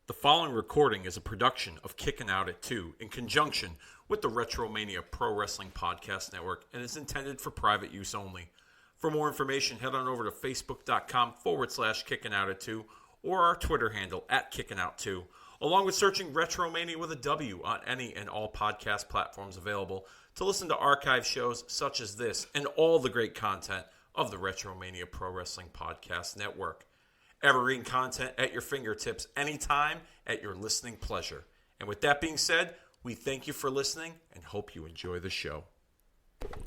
The following recording is a production of Kickin' Out at 2 in conjunction with the Retromania Pro Wrestling Podcast Network and is intended for private use only. For more information, head on over to facebook.com/Kickin' Out at 2 or our Twitter handle @Kickin' Out 2, along with searching Retromania with a W on any and all podcast platforms available to listen to archive shows such as this and all the great content of the Retromania Pro Wrestling Podcast Network. Evergreen content at your fingertips anytime at your listening pleasure. And with that being said, we thank you for listening and hope you enjoy the show.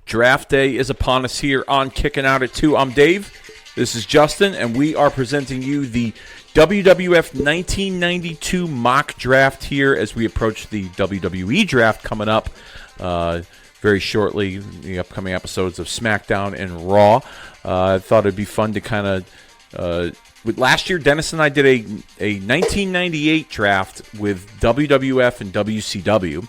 Draft day is upon us here on Kickin' Out at 2. I'm Dave. This is Justin, and we are presenting you the WWF 1992 mock draft here as we approach the WWE Draft coming up very shortly, the upcoming episodes of SmackDown and Raw. I thought it'd be fun to kind of... last year, Dennis and I did a 1998 draft with WWF and WCW,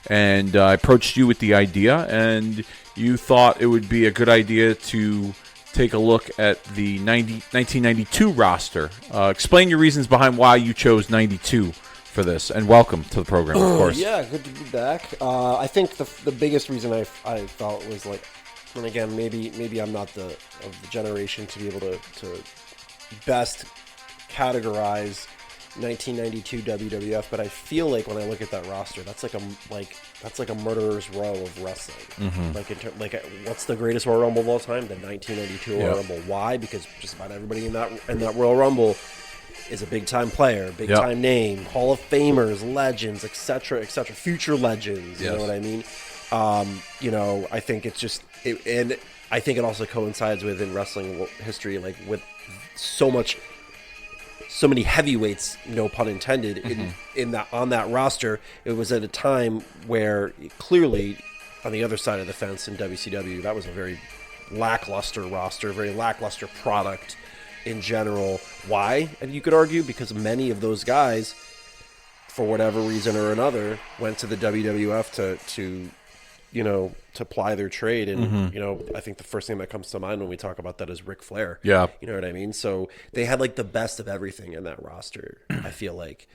and I approached you with the idea, and you thought it would be a good idea to take a look at the 1992 roster. Explain your reasons behind why you chose 92 for this, and welcome to the program, of course. Yeah, good to be back. I think the biggest reason I felt was like, and again, maybe I'm not of the generation to be able to best categorize 1992 WWF, but I feel like when I look at that roster, that's like a murderer's row of wrestling. Mm-hmm. Like what's the greatest Royal Rumble of all time? The 1992 Royal Rumble. Why? Because just about everybody in that Royal Rumble is a big time player, big time name, Hall of Famers, legends, etc., future legends. You know what I mean? I think it's just, and I think it also coincides with in wrestling history, like with so many heavyweights, no pun intended, on that roster. It was at a time where clearly on the other side of the fence in WCW, that was a very lackluster roster, very lackluster product in general. Why? And you could argue because many of those guys, for whatever reason or another, went to the WWF to ply their trade. And, I think the first thing that comes to mind when we talk about that is Ric Flair. Yeah. You know what I mean? So they had like the best of everything in that roster, I feel like.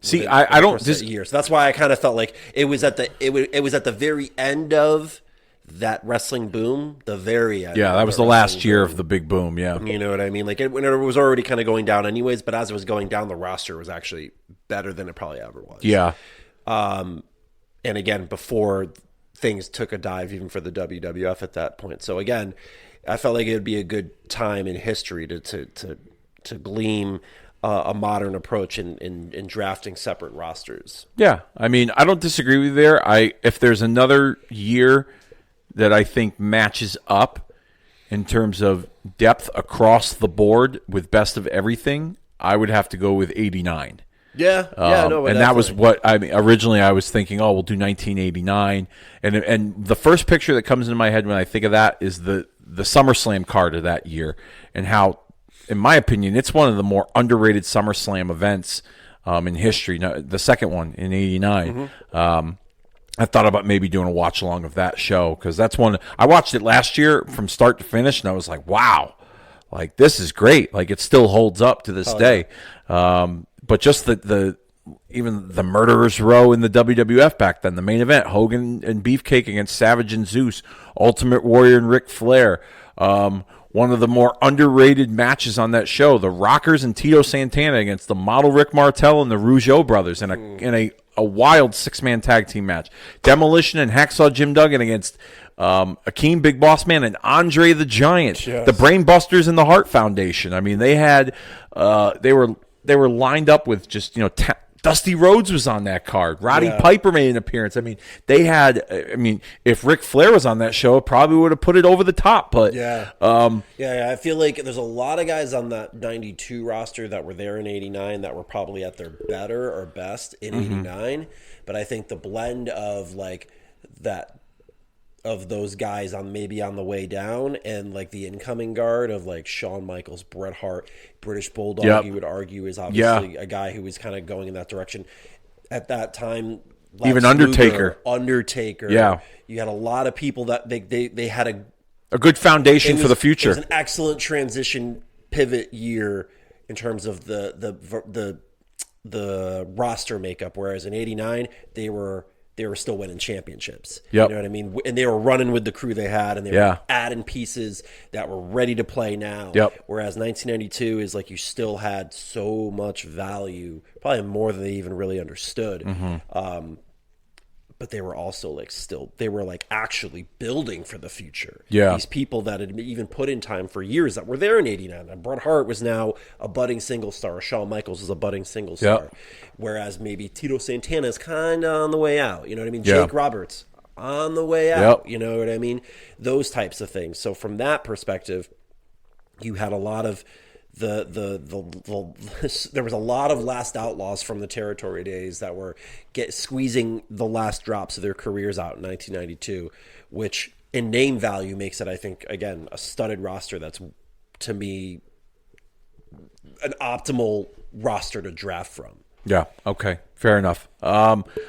See, I don't... So that's why I kind of felt like it was at the very end of that wrestling boom, the very end. Yeah, that was the last year of the big boom, yeah. You know what I mean? Like when it was already kind of going down anyways, but as it was going down, the roster was actually better than it probably ever was. Yeah. And again, before things took a dive even for the WWF at that point. So again, I felt like it would be a good time in history to glean a modern approach in drafting separate rosters. Yeah, I mean, I don't disagree with you there. If there's another year that I think matches up in terms of depth across the board with best of everything, I would have to go with 89. Yeah, no, and definitely. That was what I mean. Originally, I was thinking, we'll do 1989, and the first picture that comes into my head when I think of that is the SummerSlam card of that year, and how, in my opinion, it's one of the more underrated SummerSlam events in history. Now, the second one in '89. I thought about maybe doing a watch along of that show because that's one I watched it last year from start to finish, and I was like, wow, like this is great. Like it still holds up to this day. Yeah. But just even the murderer's row in the WWF back then, the main event, Hogan and Beefcake against Savage and Zeus, Ultimate Warrior and Ric Flair. One of the more underrated matches on that show, the Rockers and Tito Santana against the Model Rick Martel and the Rougeau brothers in a wild six-man tag team match. Demolition and Hacksaw Jim Duggan against Akeem Big Boss Man and Andre the Giant. Yes. The Brain Busters and the Hart Foundation. I mean, they had they were lined up with just, Dusty Rhodes was on that card. Roddy Piper made an appearance. I mean, if Ric Flair was on that show, it probably would have put it over the top. But I feel like there's a lot of guys on that 92 roster that were there in 89 that were probably at their better or best in 89. But I think the blend of like that, of those guys on the way down, and like the incoming guard of like Shawn Michaels, Bret Hart, British Bulldog, you would argue is obviously a guy who was kind of going in that direction at that time. Lex Even Luger, Undertaker. Yeah, you had a lot of people that they had a good foundation for the future. It was an excellent transition pivot year in terms of the the roster makeup, whereas in '89 they were still winning championships. Yep. You know what I mean? And they were running with the crew they had, and they were adding pieces that were ready to play now. Yep. Whereas 1992 is like you still had so much value, probably more than they even really understood. But they were also they were actually building for the future. Yeah. These people that had even put in time for years that were there in '89. And Bret Hart was now a budding single star. Shawn Michaels was a budding single star. Whereas maybe Tito Santana is kind of on the way out. You know what I mean? Yeah. Jake Roberts on the way out. You know what I mean? Those types of things. So from that perspective, you had a lot of there was a lot of last outlaws from the territory days that were squeezing the last drops of their careers out in 1992, which in name value makes it, I think, again, a studded roster that's, to me, an optimal roster to draft from. Yeah. Okay. Fair enough.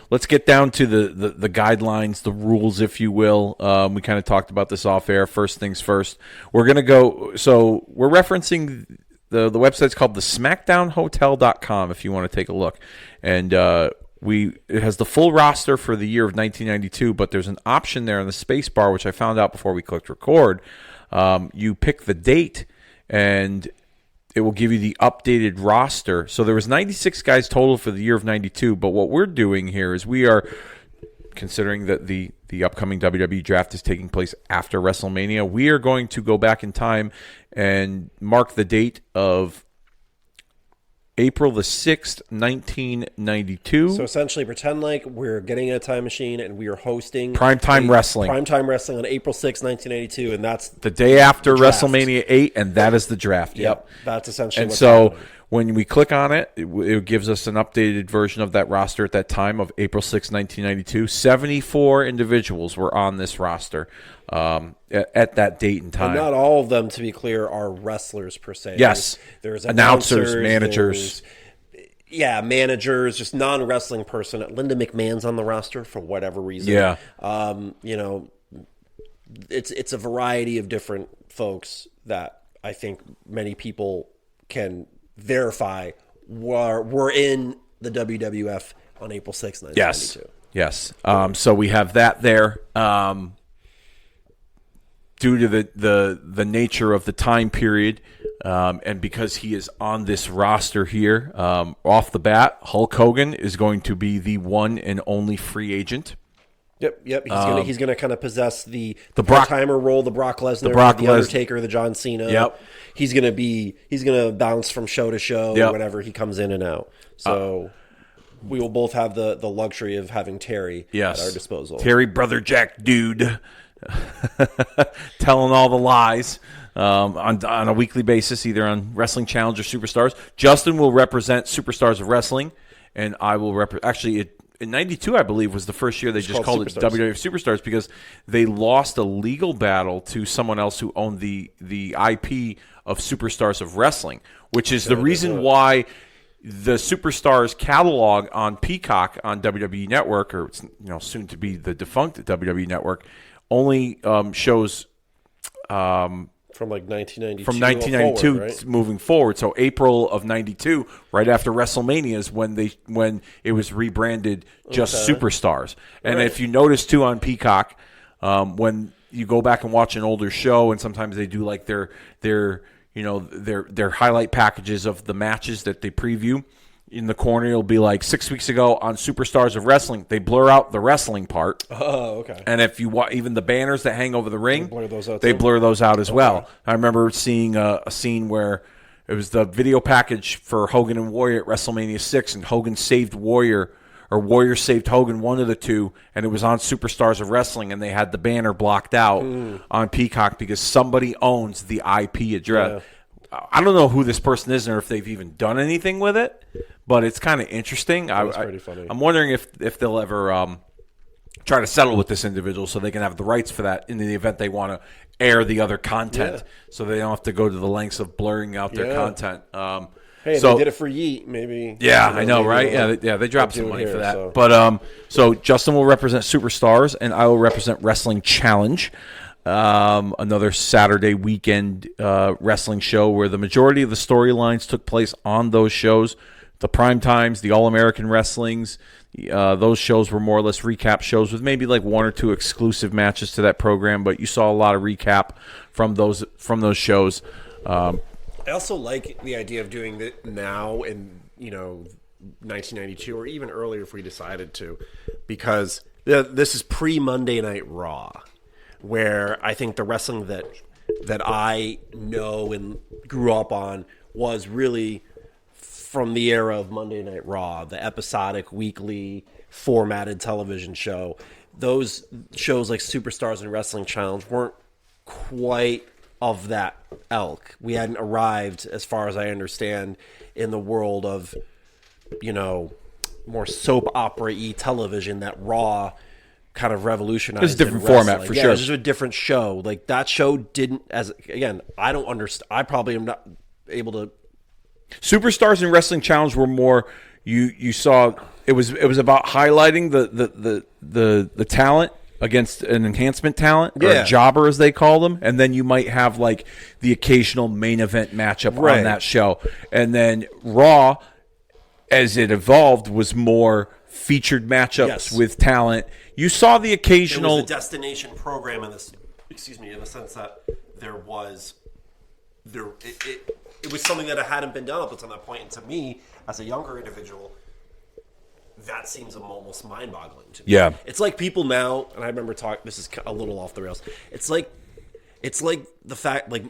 Let's get down to the guidelines, the rules, if you will. We kind of talked about this off air. First things first. We're going to go. So we're referencing the website's called the SmackDownHotel.com if you want to take a look. And it has the full roster for the year of 1992, but there's an option there in the space bar, which I found out before we clicked record. You pick the date, and it will give you the updated roster. So there was 96 guys total for the year of 92, but what we're doing here is we are considering that the upcoming WWE Draft is taking place after WrestleMania. We are going to go back in time and mark the date of April the 6th, 1992. So essentially pretend like we're getting in a time machine and we are hosting Primetime Wrestling. Primetime Wrestling on April 6th, 1992, and that's the day after WrestleMania 8, and that is the draft. Yep. That's essentially what's happening. When we click on it, it gives us an updated version of that roster at that time of April 6, 1992. 74 individuals were on this roster at that date and time. And not all of them, to be clear, are wrestlers per se. Yes. There's announcers, managers. Managers, just non-wrestling person. Linda McMahon's on the roster for whatever reason. Yeah. It's a variety of different folks that I think many people can verify were in the WWF on April 6th, 1992. Yes. So we have that there. Due to the nature of the time period, and because he is on this roster here, off the bat, Hulk Hogan is going to be the one and only free agent. Yep. He's gonna kind of possess the Brock timer role, the Brock Lesnar, the Undertaker, the John Cena. Yep. He's gonna bounce from show to show, whenever he comes in and out. So we will both have the luxury of having Terry at our disposal. Terry, brother Jack, dude, telling all the lies on a weekly basis, either on Wrestling Challenge or Superstars. Justin will represent Superstars of Wrestling, and I will represent. In 92, I believe, was the first year they just called it WWF Superstars because they lost a legal battle to someone else who owned the IP of Superstars of Wrestling, which is the reason why the Superstars catalog on Peacock on WWE Network, or soon to be the defunct WWE Network, only shows from 1992 forward, right? moving forward. So April of 92, right after WrestleMania, is when it was rebranded just Superstars. And if you notice too on Peacock, when you go back and watch an older show, and sometimes they do like their highlight packages of the matches that they preview. In the corner, it'll be like 6 weeks ago on Superstars of Wrestling. They blur out the wrestling part. Oh, okay. And if you even the banners that hang over the ring, they blur those out as well. I remember seeing a scene where it was the video package for Hogan and Warrior at WrestleMania 6, and Hogan saved Warrior, or Warrior saved Hogan, one of the two, and it was on Superstars of Wrestling, and they had the banner blocked out on Peacock because somebody owns the IP address. Yeah. I don't know who this person is or if they've even done anything with it, but it's kind of interesting. That's pretty funny. I'm wondering if they'll ever try to settle with this individual so they can have the rights for that in the event they want to air the other content, so they don't have to go to the lengths of blurring out their content. Hey, they did it for Yeet, maybe. Yeah, I know, right? They dropped some money for that. So. But so Justin will represent Superstars, and I will represent Wrestling Challenge. Another Saturday weekend wrestling show where the majority of the storylines took place on those shows the Prime Times, the All American Wrestlings. Those shows were more or less recap shows with maybe like one or two exclusive matches to that program, but you saw a lot of recap from those shows. I also like the idea of doing it now in 1992 or even earlier if we decided to, because this is pre-Monday Night Raw, where I think the wrestling that I know and grew up on was really from the era of Monday Night Raw, the episodic weekly formatted television show. Those shows like Superstars and Wrestling Challenge weren't quite of that ilk. We hadn't arrived, as far as I understand, in the world of, more soap opera-y television that Raw kind of revolutionized. It's a different in format wrestling. for Yeah, sure. It's just a different show. Like that show didn't, I don't understand. I probably am not able to. Superstars and Wrestling Challenge were more. You saw it was about highlighting the talent against an enhancement talent or a jobber, as they call them, and then you might have like the occasional main event matchup on that show, and then Raw, as it evolved, was more featured matchups with talent. You saw the occasional. It was a destination program in the sense that it was something that hadn't been done up until that point. And to me, as a younger individual, that seems almost mind-boggling to me. Yeah. It's like people now, and I remember this is a little off the rails. It's like the fact, like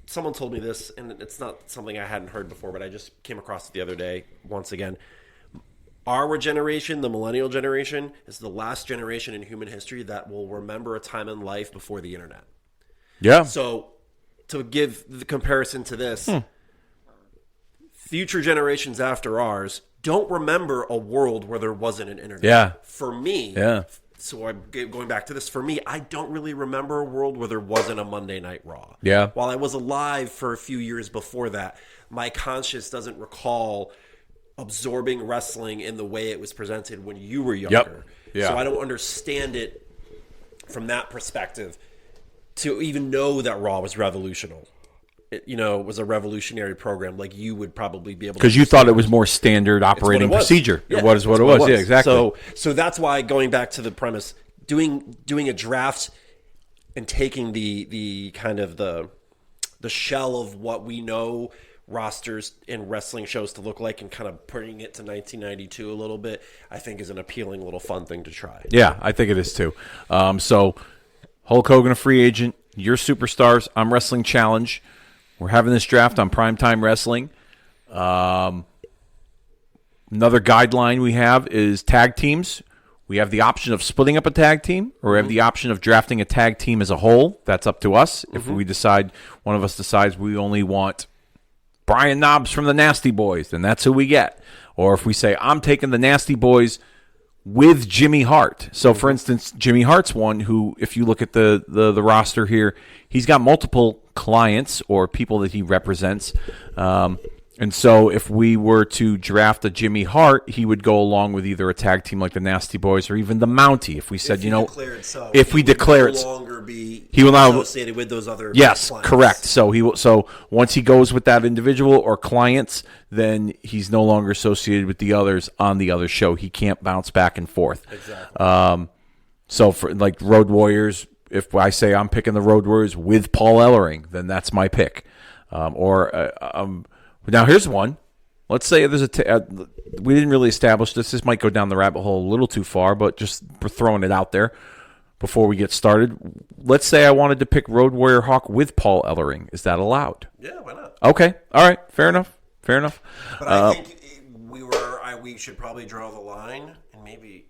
someone told me this, and it's not something I hadn't heard before, but I just came across it the other day once again. Our generation, the millennial generation, is the last generation in human history that will remember a time in life before the internet. Yeah. So, to give the comparison to this, future generations after ours don't remember a world where there wasn't an internet. Yeah. For me, so I'm going back to this. For me, I don't really remember a world where there wasn't a Monday Night Raw. Yeah. While I was alive for a few years before that, my conscience doesn't recall absorbing wrestling in the way it was presented when you were younger. Yep. Yeah. So I don't understand it from that perspective to even know that Raw was revolutionary. It was a revolutionary program, like you would probably be able to. Because you thought it was more standard operating procedure. Yeah, It was what it was. Yeah, exactly. So that's why, going back to the premise, doing a draft and taking the kind of the shell of what we know rosters in wrestling shows to look like and kind of putting it to 1992 a little bit, I think is an appealing little fun thing to try. Yeah, I think it is too. So Hulk Hogan, a free agent. You're Superstars. I'm Wrestling Challenge. We're having this draft on Primetime Wrestling. Another guideline we have is tag teams. We have the option of splitting up a tag team, or we have the option of drafting a tag team as a whole. That's up to us. If we decide, one of us decides we only want Brian Knobbs from the Nasty Boys, then that's who we get. Or if we say, I'm taking the Nasty Boys with Jimmy Hart. So, for instance, Jimmy Hart's one who, if you look at the roster here, he's got multiple clients or people that he represents. And so if we were to draft a Jimmy Hart, he would go along with either a tag team like the Nasty Boys or even the Mountie. If we said, if we declare it, he will not associated with those other clients. Correct. So once he goes with that individual or clients, then he's no longer associated with the others on the other show. He can't bounce back and forth. Exactly. So for like Road Warriors, if I say I'm picking the Road Warriors with Paul Ellering, then that's my pick. Now, here's one. Let's say there's we didn't really establish this. This might go down the rabbit hole a little too far, but just we're throwing it out there before we get started. Let's say I wanted to pick Road Warrior Hawk with Paul Ellering. Is that allowed? Yeah, why not? Okay. All right. Fair enough. But I think we should probably draw the line, and maybe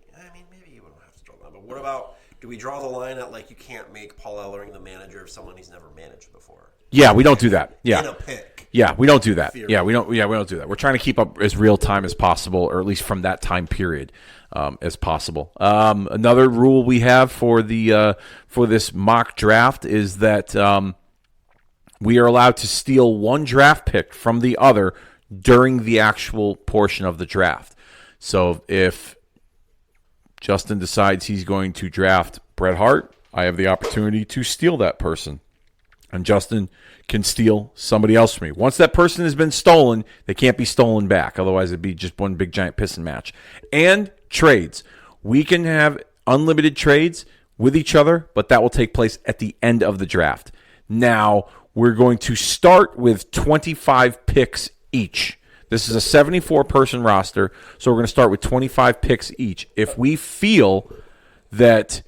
you wouldn't have to draw the line. But what about, do we draw the line at, like, you can't make Paul Ellering the manager of someone he's never managed before? Yeah, we don't do that. Yeah. In a pick. Yeah, we don't do that. Yeah, we don't do that. We're trying to keep up as real time as possible, or at least from that time period as possible. Another rule we have for this mock draft is that we are allowed to steal one draft pick from the other during the actual portion of the draft. So if Justin decides he's going to draft Bret Hart, I have the opportunity to steal that person. And Justin can steal somebody else from me. Once that person has been stolen, they can't be stolen back. Otherwise, it'd be just one big giant pissing match. And trades. We can have unlimited trades with each other, but that will take place at the end of the draft. Now, we're going to start with 25 picks each. This is a 74-person roster, so we're going to start with 25 picks each. If we feel that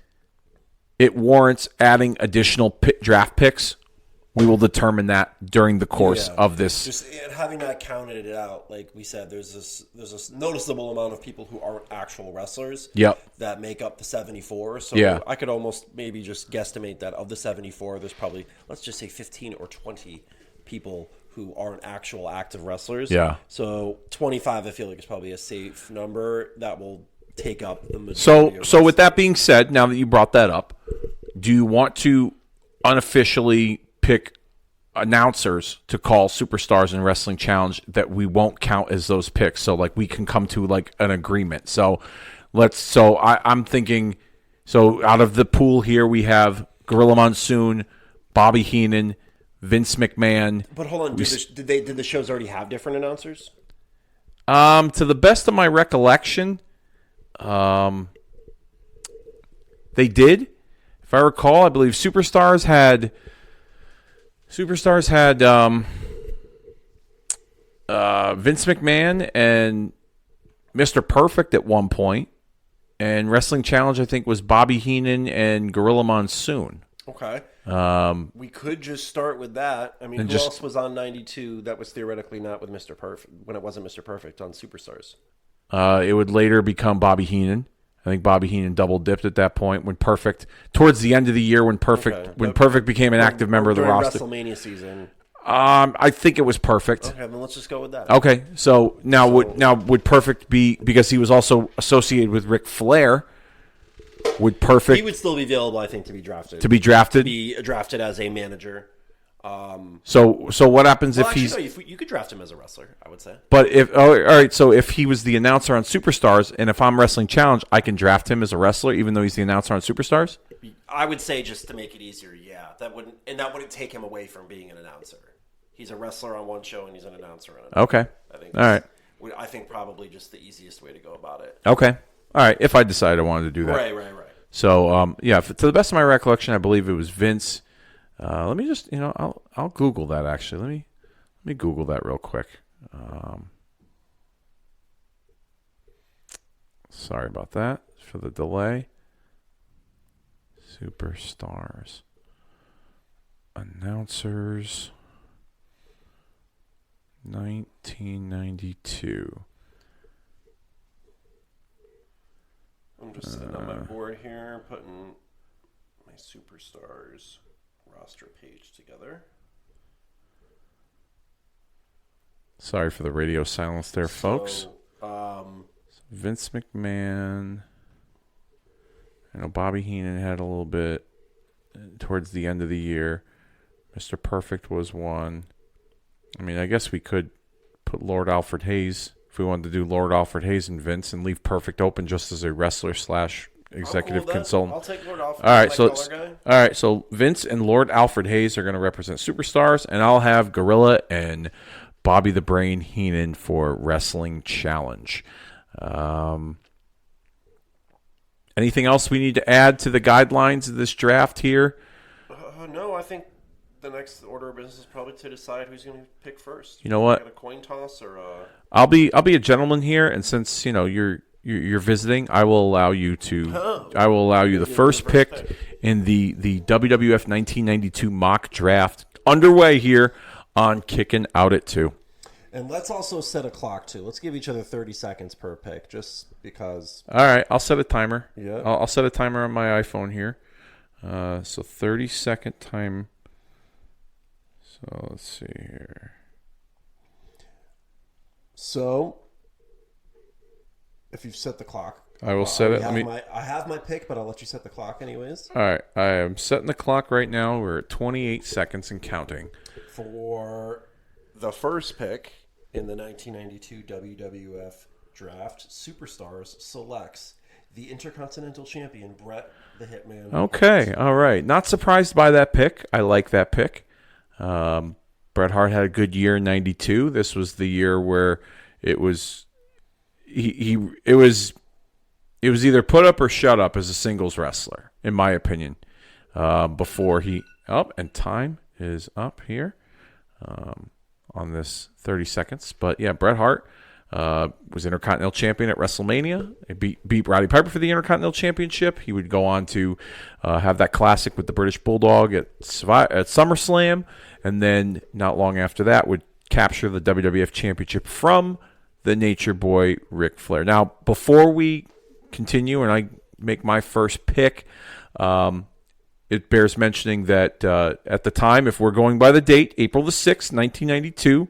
it warrants adding additional draft picks, we will determine that during the course of this. Just having that counted it out, like we said, there's this noticeable amount of people who aren't actual wrestlers that make up the 74. So I could almost maybe just guesstimate that of the 74, there's probably, let's just say 15 or 20 people who aren't actual active wrestlers. Yeah. So 25, I feel like is probably a safe number that will take up the majority. So with that being said, now that you brought that up, do you want to unofficially pick announcers to call Superstars and Wrestling Challenge that we won't count as those picks? So like we can come to like an agreement. So I'm thinking, so out of the pool here we have Gorilla Monsoon, Bobby Heenan, Vince McMahon. But hold on, did the shows already have different announcers? To the best of my recollection, they did. If I recall, I believe Superstars had Vince McMahon and Mr. Perfect at one point, and Wrestling Challenge I think was Bobby Heenan and Gorilla Monsoon. Okay. We could just start with that. I mean, who else was on 92 that was theoretically not with Mr. Perfect when it wasn't Mr. Perfect on Superstars? It would later become Bobby Heenan. I think Bobby Heenan double dipped at that point when Perfect, towards the end of the year when Perfect became an active member of the roster. WrestleMania season. I think it was Perfect. Okay, then let's just go with that. Okay, so would Perfect be, because he was also associated with Ric Flair? Would Perfect? He would still be available, I think, to be drafted. To be drafted? To be drafted as a manager. So what happens if he's? No, you could draft him as a wrestler, I would say. But all right, so if he was the announcer on Superstars, and if I'm Wrestling Challenge, I can draft him as a wrestler, even though he's the announcer on Superstars. I would say, just to make it easier, yeah, that wouldn't take him away from being an announcer. He's a wrestler on one show and he's an announcer on another. Okay. All right. I think probably just the easiest way to go about it. Okay. All right. If I decided I wanted to do that. Right. So to the best of my recollection, I believe it was Vince. Let me just, I'll Google that actually. Let me Google that real quick. Sorry about that for the delay. Superstars. Announcers. 1992. I'm just sitting on my board here, putting my Superstars roster page together. Sorry for the radio silence there, folks. Vince McMahon. I know Bobby Heenan had a little bit towards the end of the year. Mr. Perfect was one. I mean, I guess we could put Lord Alfred Hayes if we wanted to do Lord Alfred Hayes and Vince and leave Perfect open just as a wrestler / executive consultant. I'll take Lord Alfred. All right, so Vince and Lord Alfred Hayes are going to represent Superstars, and I'll have Gorilla and Bobby the Brain Heenan for Wrestling Challenge. Anything else we need to add to the guidelines of this draft here? No, I think the next order of business is probably to decide who's going to pick first. You know what? Like a coin toss or I'll be a gentleman here, and since you're visiting, I will allow you to. I will allow you the first pick in the WWF 1992 mock draft underway here on Kicking Out at 2. And let's also set a clock too. Let's give each other 30 seconds per pick, just because. All right, I'll set a timer. Yeah, I'll set a timer on my iPhone here. So 30-second time. So let's see here. So, if you've set the clock, I will set it. I have my pick, but I'll let you set the clock anyways. All right, I am setting the clock right now. We're at 28 seconds and counting. For the first pick in the 1992 WWF Draft, Superstars selects the Intercontinental Champion, Bret the Hitman. Okay, all right. Not surprised by that pick. I like that pick. Bret Hart had a good year in '92. This was the year where it was it was either put up or shut up as a singles wrestler, in my opinion. Before he and time is up here on this 30 seconds. But yeah, Bret Hart was Intercontinental Champion at WrestleMania. He beat Roddy Piper for the Intercontinental Championship. He would go on to have that classic with the British Bulldog at SummerSlam, and then not long after that would capture the WWF Championship from the Nature Boy Ric Flair. Now, before we continue and I make my first pick, it bears mentioning that at the time, if we're going by the date, April the 6th, 1992,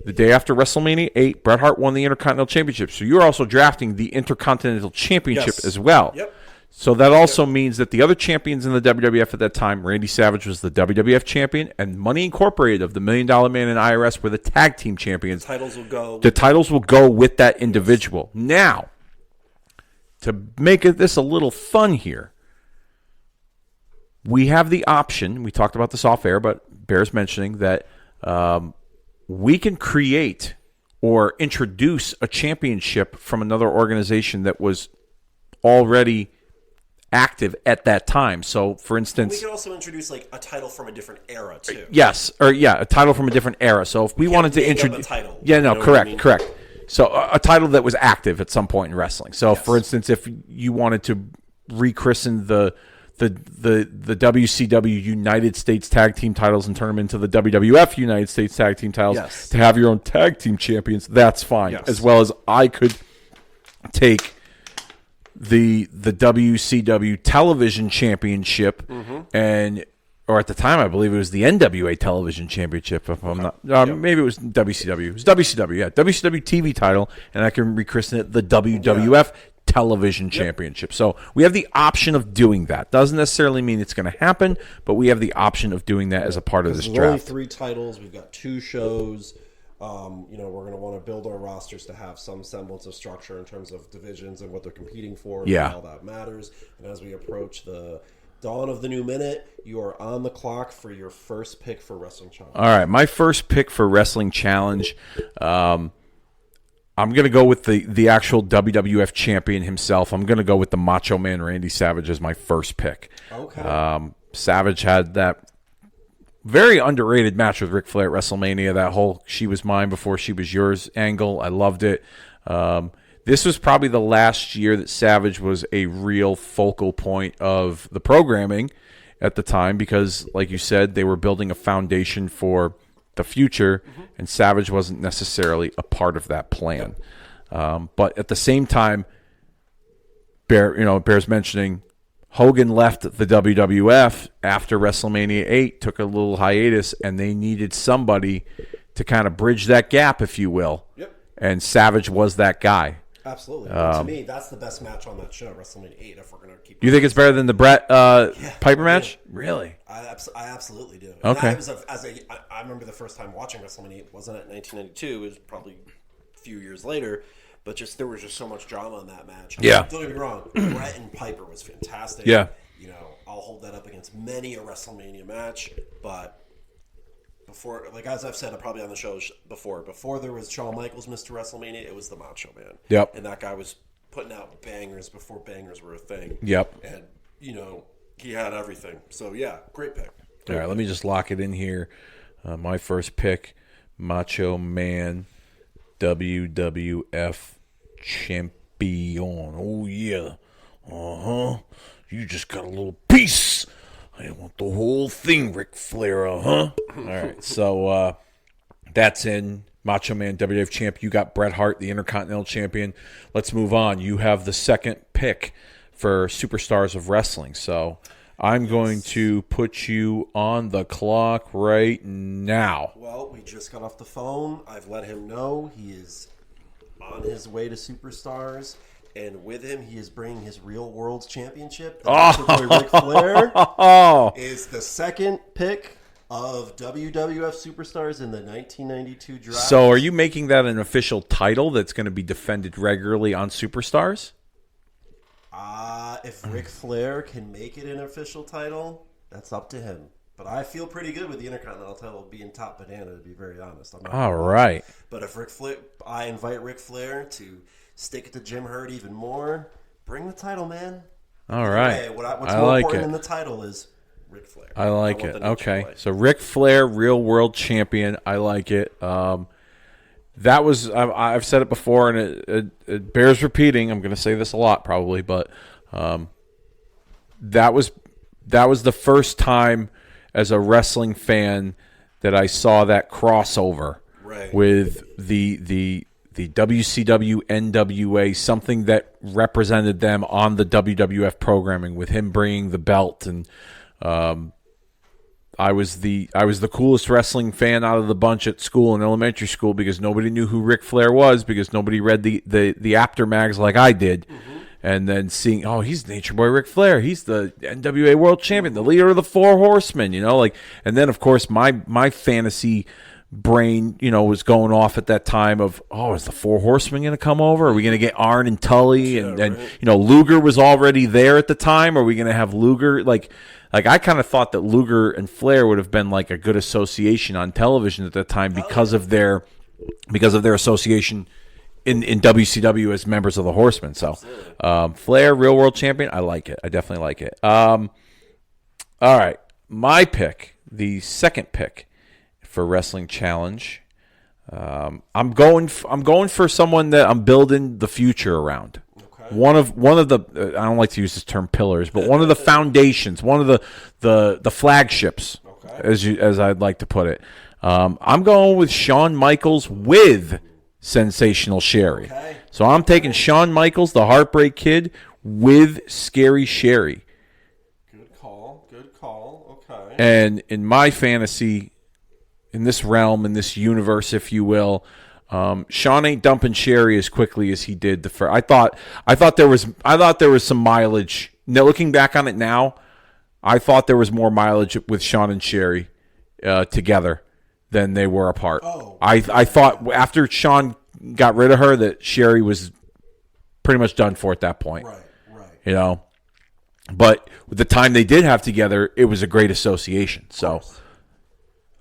the day after WrestleMania 8, Bret Hart won the Intercontinental Championship. So you're also drafting the Intercontinental Championship as well. Yep. So that also means that the other champions in the WWF at that time, Randy Savage was the WWF champion, and Money Incorporated of the $1 Million Man and IRS were the tag team champions. The titles will go with that individual. Now, to make this a little fun here, we have the option, we talked about this off air, but bears mentioning that we can create or introduce a championship from another organization that was already active at that time. So, for instance, we could also introduce like a title from a different era too. Yes, a title from a different era. So, if we wanted to introduce, title, correct. So, a title that was active at some point in wrestling. So, for instance, if you wanted to rechristen the WCW United States Tag Team titles and turn them into the WWF United States Tag Team titles to have your own tag team champions, that's fine. Yes. As well as I could take the WCW Television Championship or at the time I believe it was the NWA Television Championship. If I'm not, maybe it was WCW. It was WCW, WCW TV title, and I can rechristen it the WWF Television Championship. So we have the option of doing that. Doesn't necessarily mean it's going to happen, but we have the option of doing that as a part of this draft. Only 3 titles. We've got 2 shows. We're going to want to build our rosters to have some semblance of structure in terms of divisions and what they're competing for. And all that matters. And as we approach the dawn of the new minute, you are on the clock for your first pick for Wrestling Challenge. All right, my first pick for Wrestling Challenge. I'm going to go with the actual WWF champion himself. I'm going to go with the Macho Man Randy Savage as my first pick. Okay. Savage had that very underrated match with Ric Flair at WrestleMania, that whole "she was mine before she was yours" angle. I loved it. This was probably the last year that Savage was a real focal point of the programming at the time because, like you said, they were building a foundation for the future, and Savage wasn't necessarily a part of that plan. But at the same time, it bears mentioning, Hogan left the WWF after WrestleMania 8, took a little hiatus, and they needed somebody to kind of bridge that gap, if you will. Yep. And Savage was that guy. Absolutely. To me, that's the best match on that show, WrestleMania 8, if we're going to keep... You think it's better than the Bret Piper match? Really? I absolutely do. Okay. I remember the first time watching WrestleMania. It wasn't at 1992. It was probably a few years later. But there was just so much drama in that match. Yeah. Don't get me wrong. Bret and Piper was fantastic. Yeah. I'll hold that up against many a WrestleMania match. But before, like as I've said, probably on the show before there was Shawn Michaels Mr. WrestleMania, it was the Macho Man. Yep. And that guy was putting out bangers before bangers were a thing. Yep. And, he had everything. So, yeah, great pick. All right, let me just lock it in here. My first pick, Macho Man, WWF champion. Oh, yeah. You just got a little piece. I want the whole thing, Ric Flair, All right, so that's in. Macho Man, WWF champ. You got Bret Hart, the Intercontinental champion. Let's move on. You have the second pick for Superstars of Wrestling. So I'm going to put you on the clock right now. Well, we just got off the phone. I've let him know he is on his way to Superstars. And with him, he is bringing his Real World Championship. Ric Flair is the second pick of WWF Superstars in the 1992 draft. So are you making that an official title that's going to be defended regularly on Superstars? If Ric Flair can make it an official title, that's up to him. But I feel pretty good with the Intercontinental title being top banana, to be very honest. I'm not All gonna lie. right. But if I invite Ric Flair to stick it to Jim Herd even more, bring the title, man. All right. Hey, what's I more like important it. than the title is Ric Flair. I like want it. the neutral Okay. way. So Ric Flair, real world champion. I like it. That was, I've said it before, and it bears repeating. I'm going to say this a lot probably, but that was the first time as a wrestling fan that I saw that crossover with the WCW NWA, something that represented them on the WWF programming, with him bringing the belt, and I was the coolest wrestling fan out of the bunch at school, in elementary school, because nobody knew who Ric Flair was, because nobody read the after mags like I did. Mm-hmm. And then seeing, he's Nature Boy Ric Flair. He's the NWA World Champion, the leader of the Four Horsemen, and then of course my fantasy brain, was going off at that time of, is the Four Horsemen going to come over? Are we going to get Arn and Tully? And Luger was already there at the time. Are we going to have Luger? Like I kind of thought that Luger and Flair would have been like a good association on television at that time because of their association in WCW as members of the Horsemen. So Flair, real world champion, I like it. I definitely like it. All right, my pick, the second pick for Wrestling Challenge. I'm going for someone that I'm building the future around. Okay. One of the I don't like to use this term pillars, but one of the foundations, one of the flagships, as I'd like to put it. I'm going with Shawn Michaels with Sensational Sherry. Okay. So I'm taking Shawn Michaels, the Heartbreak Kid, with Scary Sherry. Good call. Okay. And in my fantasy, in this realm, in this universe, if you will, Shawn ain't dumping Sherry as quickly as he did the first. I thought there was some mileage. Now, looking back on it now, I thought there was more mileage with Shawn and Sherry together than they were apart. I thought after Shawn got rid of her that Sherry was pretty much done for at that point. Right. But with the time they did have together, it was a great association. So.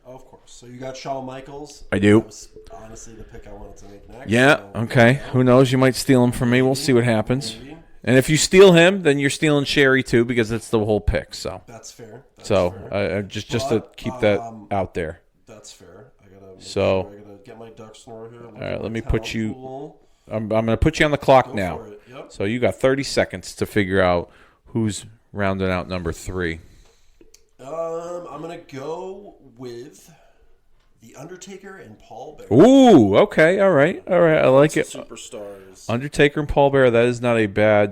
Of course. So you got Shawn Michaels. I do. That was honestly the pick I wanted to make next. Yeah. So, okay. Who knows? You might steal him from me. We'll see what happens. Maybe. And if you steal him, then you're stealing Sherry too, because it's the whole pick. So. That's fair. Just to keep that out there. That's fair. I gotta get my ducks in order here. All right, let me put you. I'm going to put you on the clock now. Yep. So you got 30 seconds to figure out who's rounding out number 3. I'm going to go with The Undertaker and Paul Bearer. Ooh, okay, all right. I like it. Superstars. Undertaker and Paul Bearer. That is not a bad.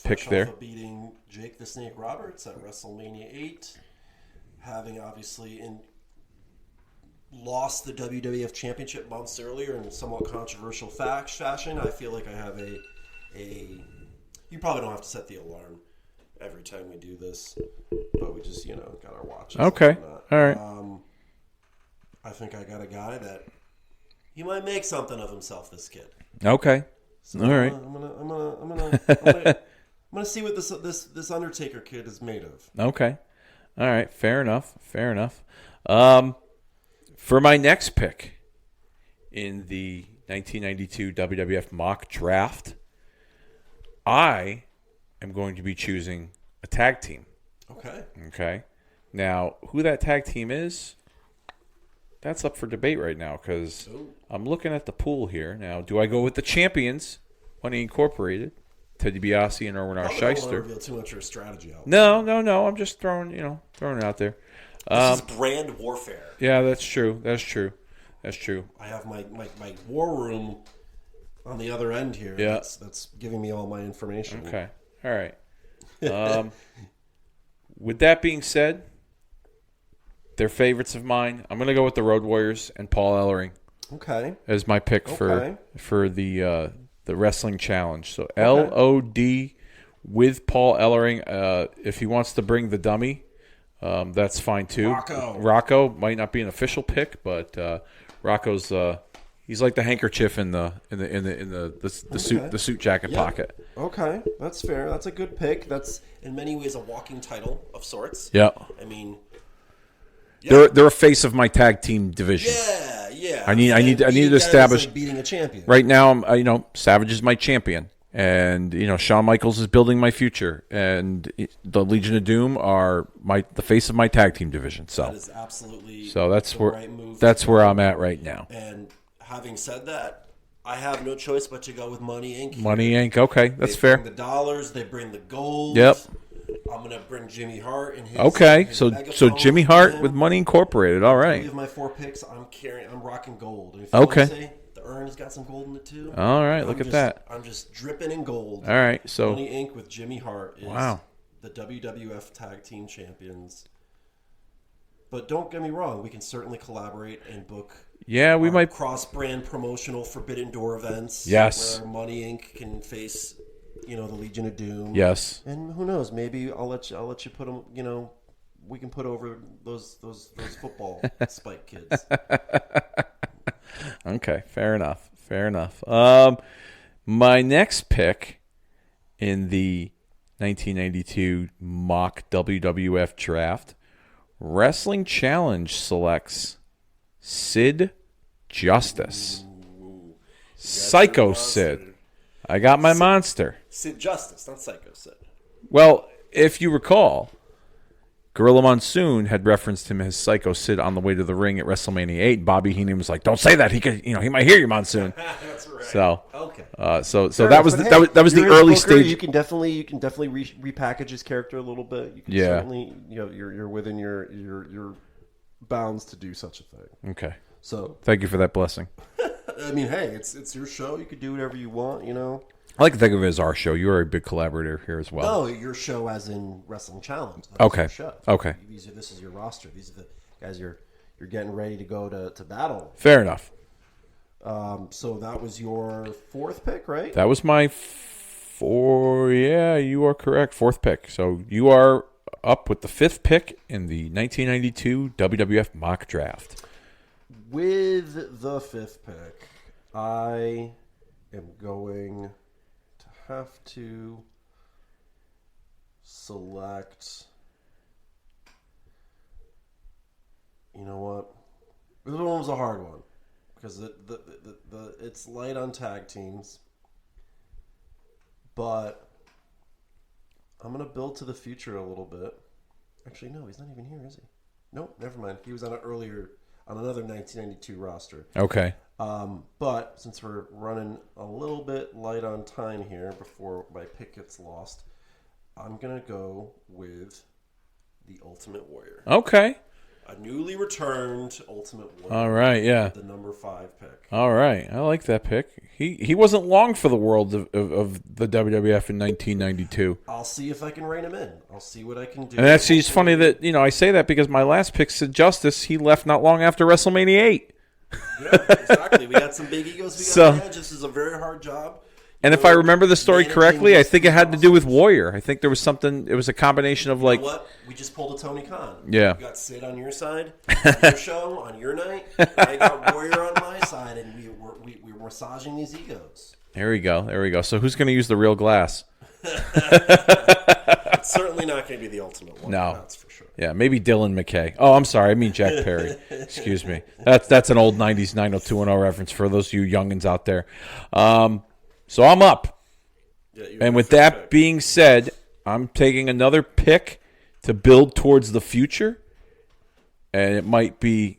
Pick there. Off of beating Jake the Snake Roberts at WrestleMania 8, having obviously lost the WWF Championship months earlier in somewhat controversial fashion. I feel like I have a. You probably don't have to set the alarm every time we do this, but we just got our watches. Okay, all right. I think I got a guy that he might make something of himself. This kid. Okay. So all right. I'm gonna see what this Undertaker kid is made of. Okay. All right. Fair enough. For my next pick in the 1992 WWF mock draft, I am going to be choosing a tag team. Okay. Now, who that tag team is, that's up for debate right now, because I'm looking at the pool here. Now, do I go with the champions, Money Incorporated, Ted DiBiase and Erwin R. Shyster? I don't want to reveal too much of your strategy out. No. I'm just throwing it out there. This is brand warfare. Yeah, that's true. That's true. I have my war room on the other end here. Yeah. That's giving me all my information. Okay. All right. With that being said, they're favorites of mine. I'm going to go with the Road Warriors and Paul Ellering. Okay. As my pick for the Wrestling Challenge. So LOD with Paul Ellering. If he wants to bring the dummy, that's fine too. Rocco might not be an official pick, but Rocco's He's like the handkerchief in the suit jacket pocket. Okay, that's fair. That's a good pick. That's in many ways a walking title of sorts. Yeah. I mean, they're a face of my tag team division. Yeah. I need to establish like beating a champion. Right now. Savage is my champion, and Shawn Michaels is building my future, and the Legion of Doom are the face of my tag team division. So that is absolutely that's the where right move. That's where I'm at right now. And having said that, I have no choice but to go with Money Inc. Money Inc. Okay, that's fair. They bring the dollars. They bring the gold. Yep. I'm gonna bring Jimmy Hart and his. Okay, his so Jimmy Hart with Money Incorporated. All right. Of my 4 picks, I'm rocking gold. And if you want to say, the urn has got some gold in it too. All right, look at that. I'm just dripping in gold. All right, so Money Inc. with Jimmy Hart is the WWF Tag Team Champions. But don't get me wrong, we can certainly collaborate and book. Yeah, we might cross-brand promotional Forbidden Door events. Yes, where Money Inc. can face, the Legion of Doom. Yes, and who knows? Maybe I'll let you put them. We can put over those football spike kids. Okay, fair enough. My next pick in the 1992 mock WWF draft, Wrestling Challenge selects Sid Justice. Psycho Sid. I got my monster. Sid Justice, not Psycho Sid. Well, if you recall, Gorilla Monsoon had referenced him as Psycho Sid on the way to the ring at WrestleMania 8. Bobby Heenan was like, "Don't say that. He could, he might hear you, Monsoon." That's right. So okay. So that was the early stage. You can definitely repackage his character a little bit. You can certainly you're within your bounds to do such a thing. Okay. So thank you for that blessing. I mean, hey, it's your show. You could do whatever you want. I like to think of it as our show. You are a big collaborator here as well. No, your show as in Wrestling Challenge. That's okay. Your show. Okay. This is your roster. These are the guys you're getting ready to go to battle. Fair enough. So that was your 4th pick, right? That was my 4. Yeah, you are correct. 4th pick. So you are up with the 5th pick in the 1992 WWF mock draft. With the 5th pick, I am going to have to select. You know what? This one was a hard one because it's light on tag teams, but I'm gonna build to the future a little bit. Actually, no, he's not even here, is he? Nope, never mind. He was on another 1992 roster. Okay. But since we're running a little bit light on time here before my pick gets lost, I'm going to go with the Ultimate Warrior. Okay. A newly returned Ultimate Warrior. All right, yeah. The number 5 pick. All right. I like that pick. He wasn't long for the world of the WWF in 1992. I'll see if I can rein him in. I'll see what I can do. And it's funny that, I say that because my last pick, Sid Justice, he left not long after WrestleMania 8. Yeah, exactly. We got some big egos. This is a very hard job. And if I remember the story correctly, I think it had to do with Warrior. I think there was something. It was a combination of like. You know what? We just pulled a Tony Khan. Yeah. You got Sid on your side, on your show, on your night. I got Warrior on my side, and we were massaging these egos. There we go. So who's going to use the real glass? It's certainly not going to be the Ultimate one. No, that's for sure. Yeah, maybe Dylan McKay. Oh, I'm sorry. I mean Jack Perry. Excuse me. That's an old 90s 90210 reference for those of you youngins out there. So I'm up. Yeah, and with that being said, I'm taking another pick to build towards the future. And it might be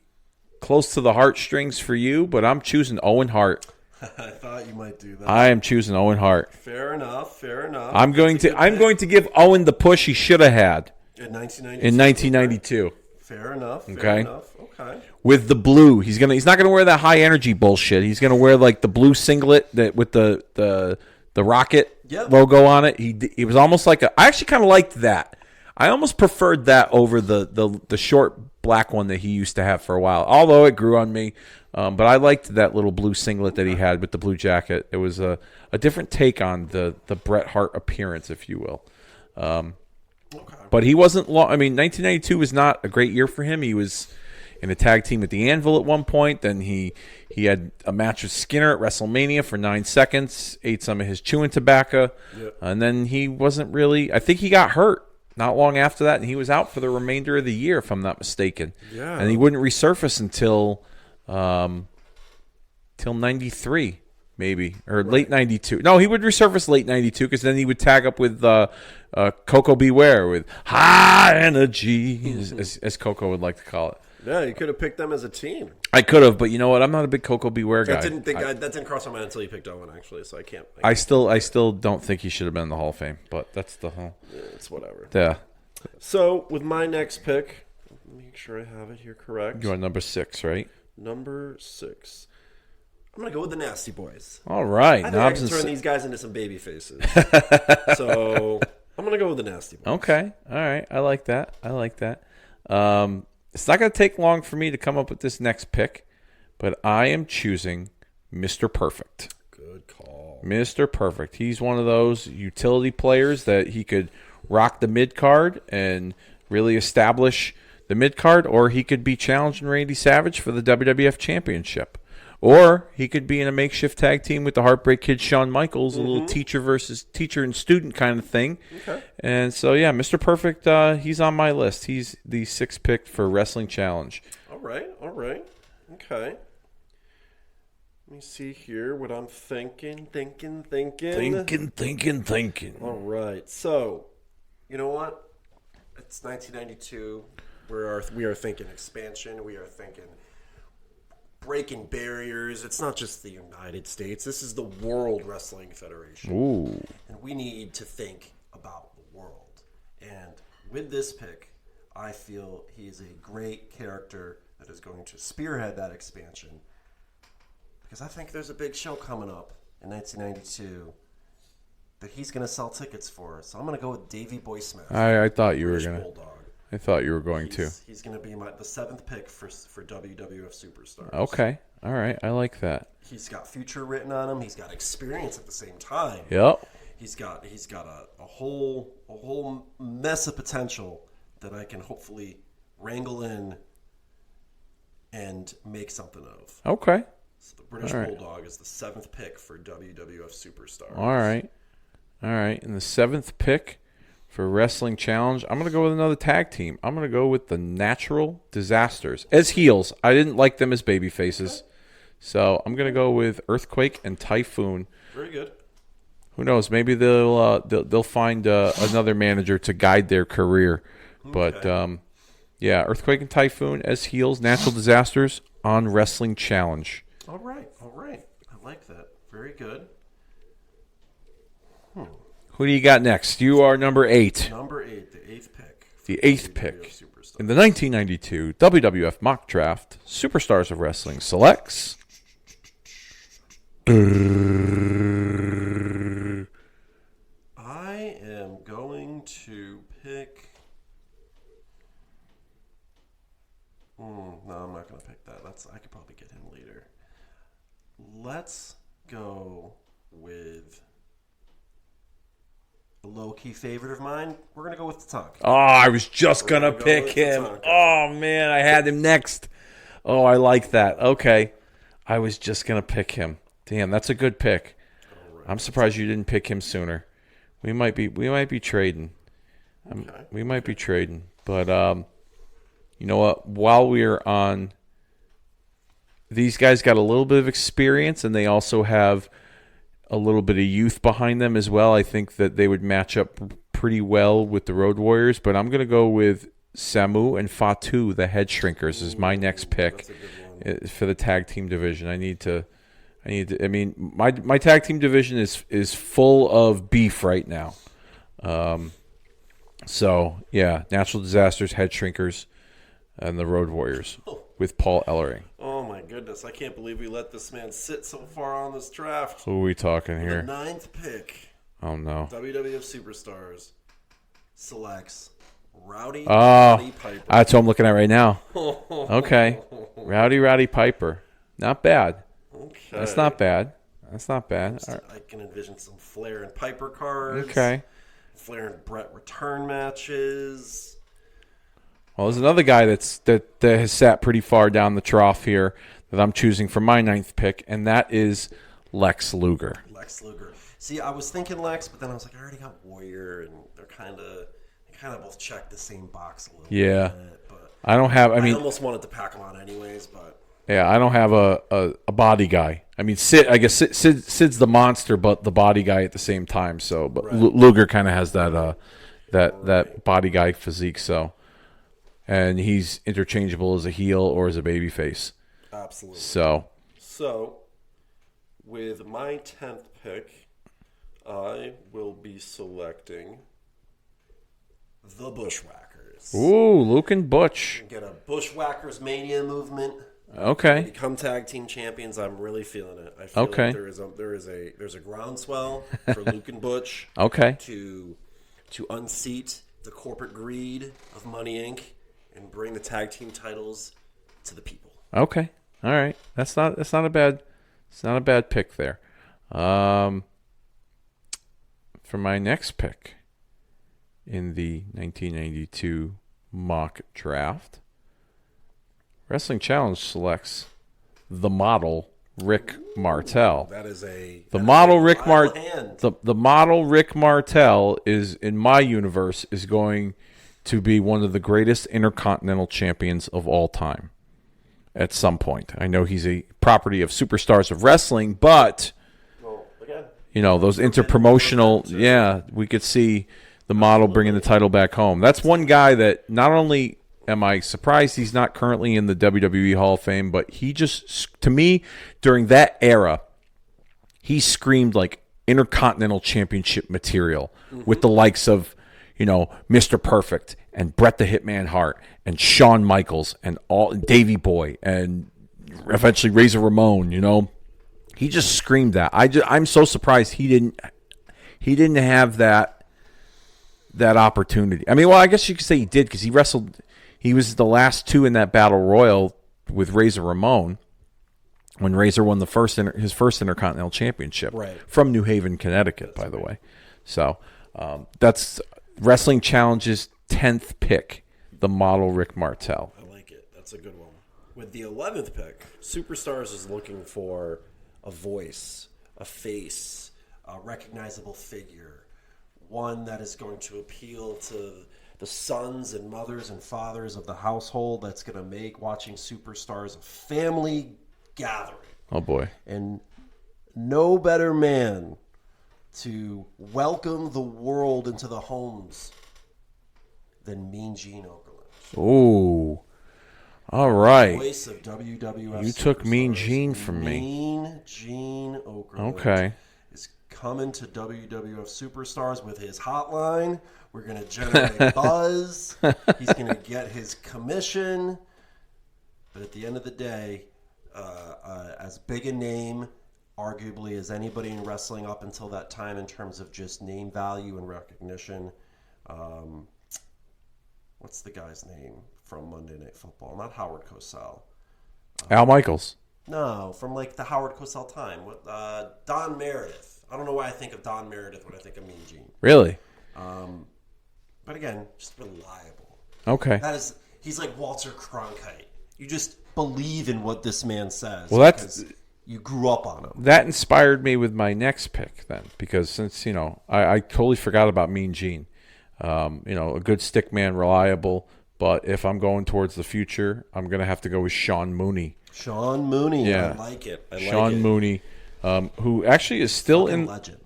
close to the heartstrings for you, but I'm choosing Owen Hart. I thought you might do that. I am choosing Owen Hart. Fair enough. I'm going to give Owen the push he should have had in 1992. Fair enough. Okay. Okay. With the blue, he's not gonna wear that high energy bullshit. He's gonna wear like the blue singlet that with the rocket logo on it. He was almost like I actually kind of liked that. I almost preferred that over the short black one that he used to have for a while. Although it grew on me, but I liked that little blue singlet that he had with the blue jacket. It was a different take on the Bret Hart appearance, if you will. Okay. But he wasn't long. I mean, 1992 was not a great year for him. in a tag team with the Anvil at one point. Then he had a match with Skinner at WrestleMania for 9 seconds, ate some of his chewing tobacco, and then he wasn't really – I think he got hurt not long after that, and he was out for the remainder of the year, if I'm not mistaken. Yeah. And he wouldn't resurface until 93. Maybe, or late 92. No, he would resurface late 92 because then he would tag up with Coco Beware with High Energy, as Coco would like to call it. Yeah, you could have picked them as a team. I could have, but you know what? I'm not a big Coco Beware guy. That didn't cross my mind until you picked Owen, actually, so I can't. I still don't think he should have been in the Hall of Fame, but that's the whole. Yeah, it's whatever. Yeah. So, with my next pick, make sure I have it here correct. You are number 6, right? Number 6. I'm going to go with the Nasty Boys. All right. I think I can turn these guys into some baby faces. So, I'm going to go with the Nasty Boys. Okay. All right. I like that. It's not going to take long for me to come up with this next pick, but I am choosing Mr. Perfect. Good call. Mr. Perfect. He's one of those utility players that he could rock the mid-card and really establish the mid-card, or he could be challenging Randy Savage for the WWF Championship. Or he could be in a makeshift tag team with the Heartbreak Kid, Shawn Michaels, a little teacher versus teacher and student kind of thing. Okay. And so, yeah, Mr. Perfect, he's on my list. He's the 6th pick for Wrestling Challenge. All right. Okay. Let me see here what I'm thinking. Thinking. All right. So, you know what? It's 1992. We are thinking expansion. We are thinking breaking barriers. It's not just the United States. This is the World Wrestling Federation. Ooh. And we need to think about the world. And with this pick, I feel he is a great character that is going to spearhead that expansion. Because I think there's a big show coming up in 1992 that he's going to sell tickets for. So I'm going to go with Davey Boy Smith. I thought you were going to. Bulldog. I thought you were going to. He's going to be the 7th pick for WWF Superstars. Okay. All right. I like that. He's got future written on him. He's got experience at the same time. Yep. He's got a whole mess of potential that I can hopefully wrangle in and make something of. Okay. So the British Bulldog is the 7th pick for WWF Superstars. All right. And the 7th pick for Wrestling Challenge, I'm going to go with another tag team. I'm going to go with the Natural Disasters as heels. I didn't like them as baby faces. So I'm going to go with Earthquake and Typhoon. Very good. Who knows? Maybe they'll find another manager to guide their career. But, yeah, Earthquake and Typhoon as heels, Natural Disasters on Wrestling Challenge. All right. I like that. Very good. Who do you got next? You are number 8. Number 8, the 8th pick. The 8th pick in the 1992 WWF Mock Draft Superstars of Wrestling selects. I am going to pick. No, I'm not going to pick that. I could probably get him later. Let's go with a low-key favorite of mine. We're going to go with Tatanka. Oh, I was just going to pick him. Tatanka. Oh, man, I had him next. Oh, I like that. Okay. I was just going to pick him. Damn, that's a good pick. Right. I'm surprised you didn't pick him sooner. We might be trading. Okay. We might be trading. But you know what? While we're on, these guys got a little bit of experience, and they also have a little bit of youth behind them as well. I think that they would match up pretty well with the Road Warriors, but I'm going to go with Samu and Fatu, the Head Shrinkers, is my next pick for the tag team division. I mean, my tag team division is full of beef right now. So, yeah, Natural Disasters, Head Shrinkers, and the Road Warriors with Paul Ellering. Oh, my goodness. I can't believe we let this man sit so far on this draft. Who are we talking here? The 9th pick. Oh, no. WWF Superstars selects Rowdy Piper. That's what I'm looking at right now. Okay. Rowdy Piper. Not bad. Okay. That's not bad. I can envision some Flair and Piper cards. Okay. Flair and Brett return matches. Well, there's another guy that has sat pretty far down the trough here that I'm choosing for my 9th pick, and that is Lex Luger. Lex Luger. See, I was thinking Lex, but then I was like, I already got Warrior, and they kind of both check the same box a little bit. But I don't have. I mean, almost wanted to pack them on anyways, but yeah, I don't have a body guy. I mean, Sid. I guess Sid's the monster, but the body guy at the same time. So, but right. Luger kind of has that body guy physique. So, and he's interchangeable as a heel or as a babyface. Absolutely. So, with my 10th pick, I will be selecting the Bushwhackers. Ooh, Luke and Butch. Get a Bushwhackers Mania movement. Okay. Become tag team champions. I'm really feeling it. I feel like there's a groundswell for Luke and Butch. Okay. To unseat the corporate greed of Money Inc. and bring the tag team titles to the people. Okay. All right. That's not a bad pick there. For my next pick in the 1992 mock draft, Wrestling Challenge selects the model Rick Martel. That is the model Rick Martel is, in my universe, is going to be one of the greatest intercontinental champions of all time at some point. I know he's a property of Superstars of Wrestling, but those interpromotional, we could see the model bringing the title back home. That's one guy that not only am I surprised he's not currently in the WWE Hall of Fame, but he just, to me, during that era, he screamed like Intercontinental Championship material with the likes of, Mr. Perfect and Bret the Hitman Hart and Shawn Michaels and Davey Boy and eventually Razor Ramon. He just screamed that. I'm so surprised he didn't have that opportunity. I mean, well, I guess you could say he did because he wrestled. He was the last two in that battle royal with Razor Ramon when Razor won his first Intercontinental Championship from New Haven, Connecticut, by the way. So that's Wrestling Challenge's 10th pick, the model Rick Martel. I like it. That's a good one. With the 11th pick, Superstars is looking for a voice, a face, a recognizable figure, one that is going to appeal to the sons and mothers and fathers of the household, that's going to make watching Superstars a family gathering. Oh, boy. And no better man to welcome the world into the homes than Mean Gene Okerlund. Ooh. All right. Voice of WWF. You took Mean Gene from me. Mean Gene Okerlund. Okay. Is coming to WWF Superstars with his hotline. We're going to generate buzz. He's going to get his commission. But at the end of the day, as big a name, arguably, as anybody in wrestling up until that time in terms of just name value and recognition. What's the guy's name from Monday Night Football? Not Howard Cosell. Al Michaels. No, from like the Howard Cosell time. Don Meredith. I don't know why I think of Don Meredith when I think of Mean Gene. Really? But again, just reliable. Okay. He's like Walter Cronkite. You just believe in what this man says. Well, that's you grew up on him. That inspired me with my next pick then, because since I totally forgot about Mean Gene. A good stick man, reliable. But if I'm going towards the future, I'm gonna have to go with Sean Mooney. Sean Mooney, yeah. I like it. Sean Mooney, who actually is still fucking in legend.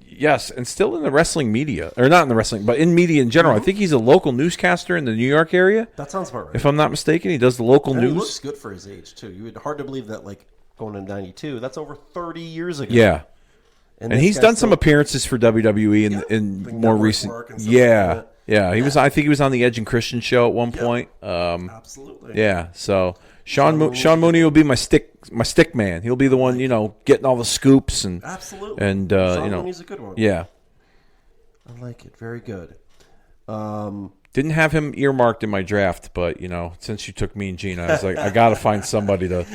Yes, and still in the wrestling media, or not in the wrestling, but in media in general. I think he's a local newscaster in the New York area. That sounds about right. If I'm not mistaken, he does the local news. He looks good for his age too. You would hard to believe that, like going to 92. That's over 30 years ago. Yeah, and he's done some appearances for WWE in more recent. Yeah. He was. I think he was on the Edge and Christian show at one point. Absolutely. Yeah. So Sean Mooney will be my stick man. He'll be the one, getting all the scoops and absolutely. And Sean Mooney's a good one. Yeah. I like it. Very good. Didn't have him earmarked in my draft, but since you took Mean Gene, I was like, I got to find somebody to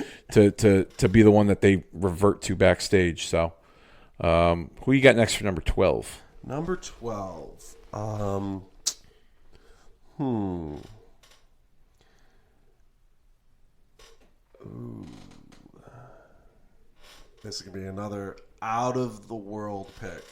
be the one that they revert to backstage. So, who you got next for number 12? Number 12. This is going to be another out-of-the-world pick.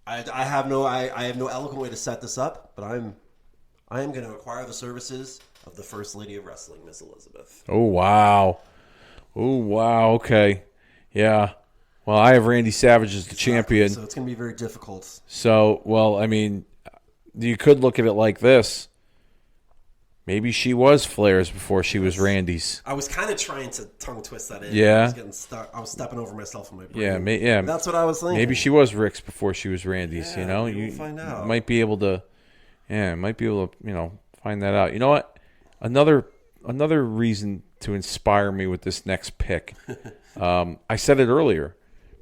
I have no eloquent way to set this up, but I am going to acquire the services of the First Lady of Wrestling, Miss Elizabeth. Oh, wow. Okay. Yeah. Well, I have Randy Savage as the champion. So it's going to be very difficult. So, well, I mean, you could look at it like this. Maybe she was Flair's before she was Randy's. I was kind of trying to tongue twist that in. Yeah. I was getting stuck. I was stepping over myself in my brain. Yeah. That's what I was thinking. Maybe she was Rick's before she was Randy's. Yeah, you know, we'll find out. Might be able to. Yeah, might be able to. Find that out. You know what? Another reason to inspire me with this next pick. I said it earlier.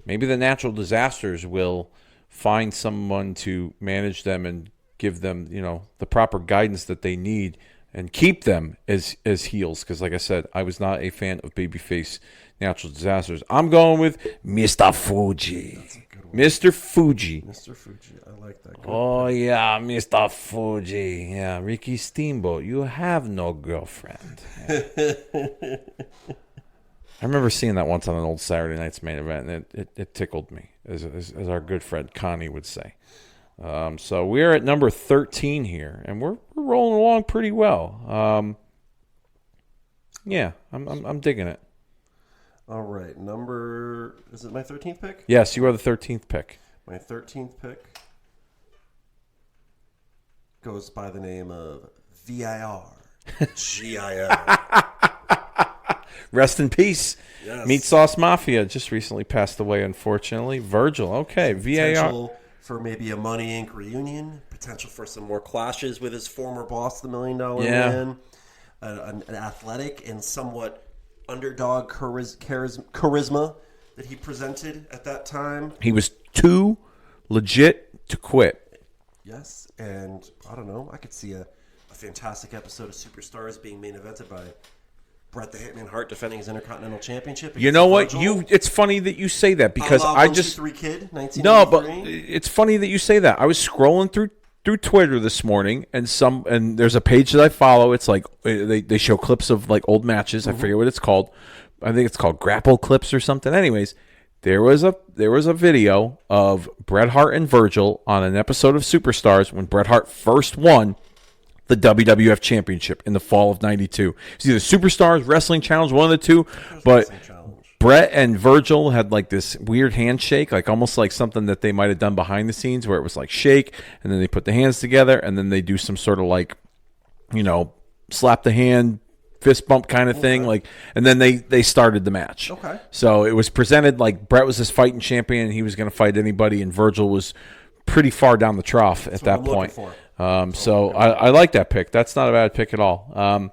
Maybe the natural disasters will find someone to manage them and give them, the proper guidance that they need and keep them as heels. Because, like I said, I was not a fan of babyface natural disasters. I'm going with Mr. Fuji. Mr. Fuji. Mr. Fuji. I like that. Oh, yeah, Mr. Fuji. Yeah, Ricky Steamboat, you have no girlfriend. Yeah. I remember seeing that once on an old Saturday Night's Main Event, and it tickled me, as our good friend Connie would say. So we're at number 13 here, and we're rolling along pretty well. Yeah, I'm digging it. All right, is it my 13th pick? Yes, you are the 13th pick. My 13th pick goes by the name of VIR GIL. Rest in peace. Yes. Meat Sauce Mafia just recently passed away, unfortunately. Virgil, okay, VAR. Potential for maybe a Money Inc. reunion. Potential for some more clashes with his former boss, the $1 Million Man. An athletic and somewhat underdog charisma that he presented at that time. He was too legit to quit. Yes, and I don't know. I could see a fantastic episode of Superstars being main evented by Bret the Hitman Hart defending his Intercontinental Championship. You know what? Virgil. It's funny that you say that because I just 3 Kid, 1983. no, but it's funny that you say that. I was scrolling through Twitter this morning, and there's a page that I follow. It's like they show clips of like old matches. I forget what it's called. I think it's called Grapple Clips or something. Anyways, there was a video of Bret Hart and Virgil on an episode of Superstars when Bret Hart first won the WWF Championship in the fall of '92. It's either Superstars, Wrestling Challenge, one of the two. But Bret and Virgil had like this weird handshake, like almost like something that they might have done behind the scenes where it was like shake, and then they put the hands together, and then they do some sort of like, slap the hand, fist bump kind of thing. Like, and then they started the match. Okay. So it was presented like Bret was this fighting champion, and he was going to fight anybody, and Virgil was pretty far down the trough at that point. So I like that pick. That's not a bad pick at all.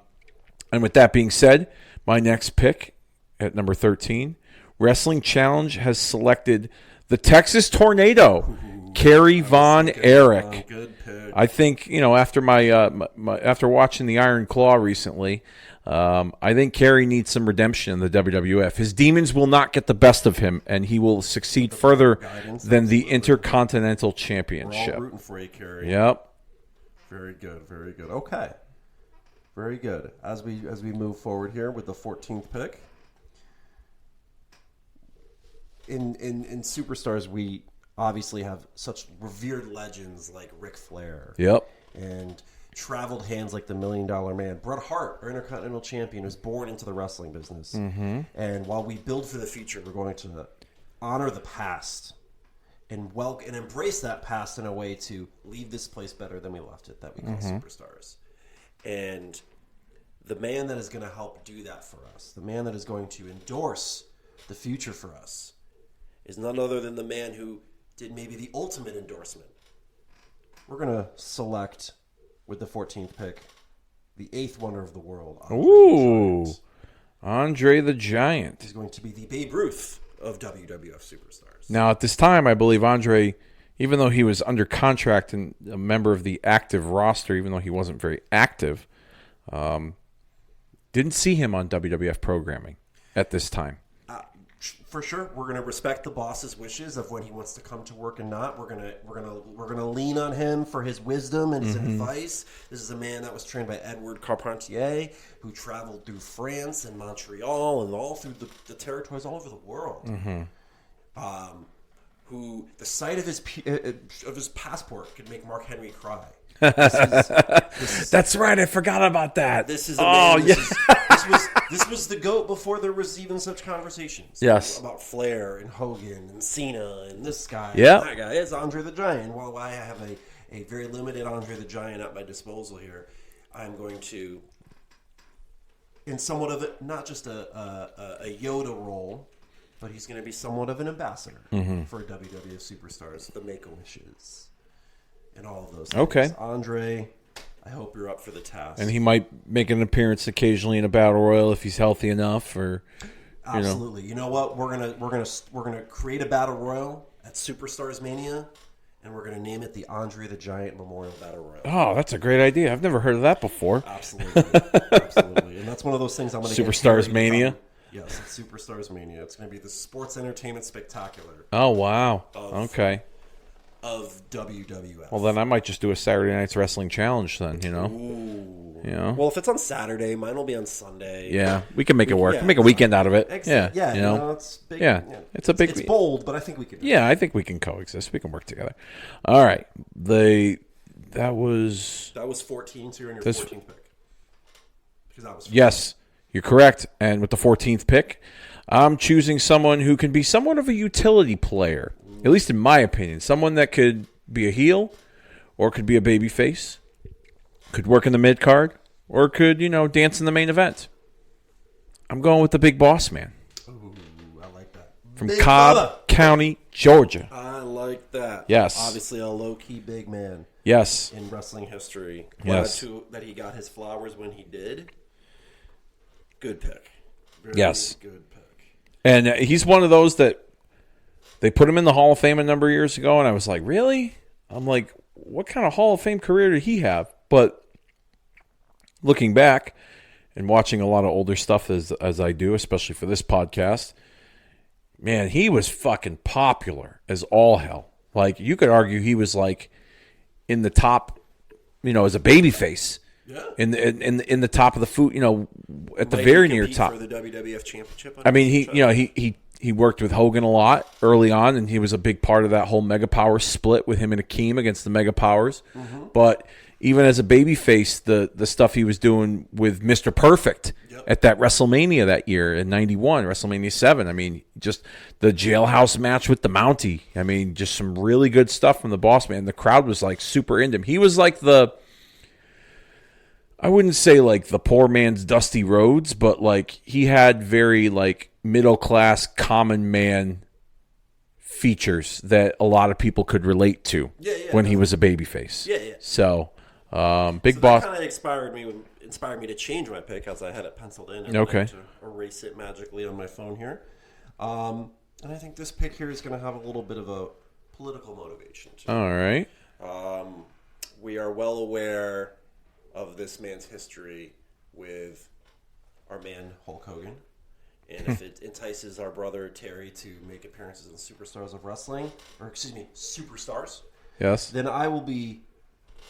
And with that being said, my next pick at number 13, Wrestling Challenge has selected the Texas Tornado, Kerry Von Erich. Good pick. I think, after after watching the Iron Claw recently, I think Kerry needs some redemption in the WWF. His demons will not get the best of him, and he will succeed further than the Intercontinental Championship. We're all rooting for you, Kerry. Yep. Very good, very good. Okay, very good. As we move forward here with the 14th pick in Superstars, we obviously have such revered legends like Ric Flair. Yep. And traveled hands like the $1 Million Man. Bret Hart, our Intercontinental Champion, was born into the wrestling business. Mm-hmm. And while we build for the future, we're going to honor the past and embrace that past in a way to leave this place better than we left it, that we call Superstars. And the man that is going to help do that for us, the man that is going to endorse the future for us, is none other than the man who did maybe the ultimate endorsement. We're going to select, with the 14th pick, the 8th wonder of the world, Andre the Giant. He's going to be the Babe Ruth of WWF Superstars. Now, at this time, I believe Andre, even though he was under contract and a member of the active roster, even though he wasn't very active, didn't see him on WWF programming at this time. for sure, we're going to respect the boss's wishes of when he wants to come to work and not. We're gonna lean on him for his wisdom and his advice. This is a man that was trained by Edward Carpentier, who traveled through France and Montreal and all through the territories all over the world. Who the sight of his passport could make Mark Henry cry. That's right. I forgot about that. This is a man. This was the GOAT before there was even such conversations. Yes. About Flair and Hogan and Cena and this guy Yeah. and that guy. It's Andre the Giant. While I have a very limited Andre the Giant at my disposal here, I'm going to, in somewhat of it, not just a Yoda role, but he's going to be somewhat of an ambassador for WWF Superstars, the Make-A-Wishes, and all of those things. Okay. Andre, I hope you're up for the task. And he might make an appearance occasionally in a battle royal if he's healthy enough, or absolutely. You know what? We're gonna create a battle royal at Superstars Mania, and we're gonna name it the Andre the Giant Memorial Battle Royal. Oh, that's a great idea. I've never heard of that before. Absolutely, absolutely. And that's one of those things I'm gonna Superstars Mania. Yes, it's Superstars Mania. It's gonna be the sports entertainment spectacular. Oh wow. Okay. Of WWF. Well, then I might just do a Saturday Night's Wrestling Challenge then, Ooh. Well, if it's on Saturday, mine will be on Sunday. Yeah, we can make it work. Yeah, make a weekend out of it. Excellent. Yeah. It's big. Yeah. It's a big. It's bold, but I think we can. Yeah, I think we can coexist. We can work together. All right. That was 14, so you're in your 14th pick. Because that was 14. Yes, you're correct. And with the 14th pick, I'm choosing someone who can be somewhat of a utility player, at least in my opinion. Someone that could be a heel or could be a babyface, could work in the mid card, or could, dance in the main event. I'm going with the Big Boss Man. Ooh, I like that. From Big Cobb fella. County, Georgia. I like that. Yes. Obviously a low-key big man Yes. in wrestling history. Yes. Glad that he got his flowers when he did. Good pick. Very Yes. good pick. And he's one of those that they put him in the Hall of Fame a number of years ago, and I was like, really? I'm like, what kind of Hall of Fame career did he have? But looking back and watching a lot of older stuff as I do, especially for this podcast, man, he was fucking popular as all hell. Like, you could argue he was like in the top, as a babyface. Yeah. In the top of the food, at the Might very he near compete top. for the WWF Championship. I mean, he worked with Hogan a lot early on, and he was a big part of that whole Mega Power split with him and Akeem against the Mega Powers. Mm-hmm. But even as a babyface, the stuff he was doing with Mr. Perfect at that WrestleMania that year in '91, WrestleMania 7. I mean, just the jailhouse match with the Mountie. I mean, just some really good stuff from the Boss Man. The crowd was like super into him. He was like I wouldn't say like the poor man's Dusty Rhodes, but like he had very like middle class common man features that a lot of people could relate to when he was a babyface. Yeah. So, Big Boss kind of inspired me to change my pick as I had it penciled in. And Okay. to erase it magically on my phone here. And I think this pick here is going to have a little bit of a political motivation too. All right. We are well aware of this man's history with our man Hulk Hogan. And if it entices our brother Terry to make appearances in Superstars of Wrestling, Superstars, Yes. then I will be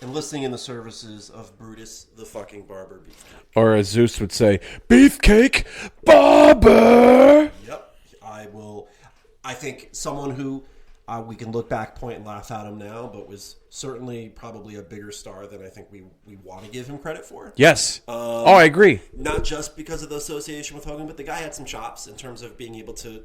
enlisting in the services of Brutus the fucking Barber Beefcake. Or as Zeus would say, Beefcake Barber. Yep, I will. I think someone who we can look back, point, and laugh at him now, but was certainly probably a bigger star than I think we want to give him credit for. Yes. I agree. Not just because of the association with Hogan, but the guy had some chops in terms of being able to,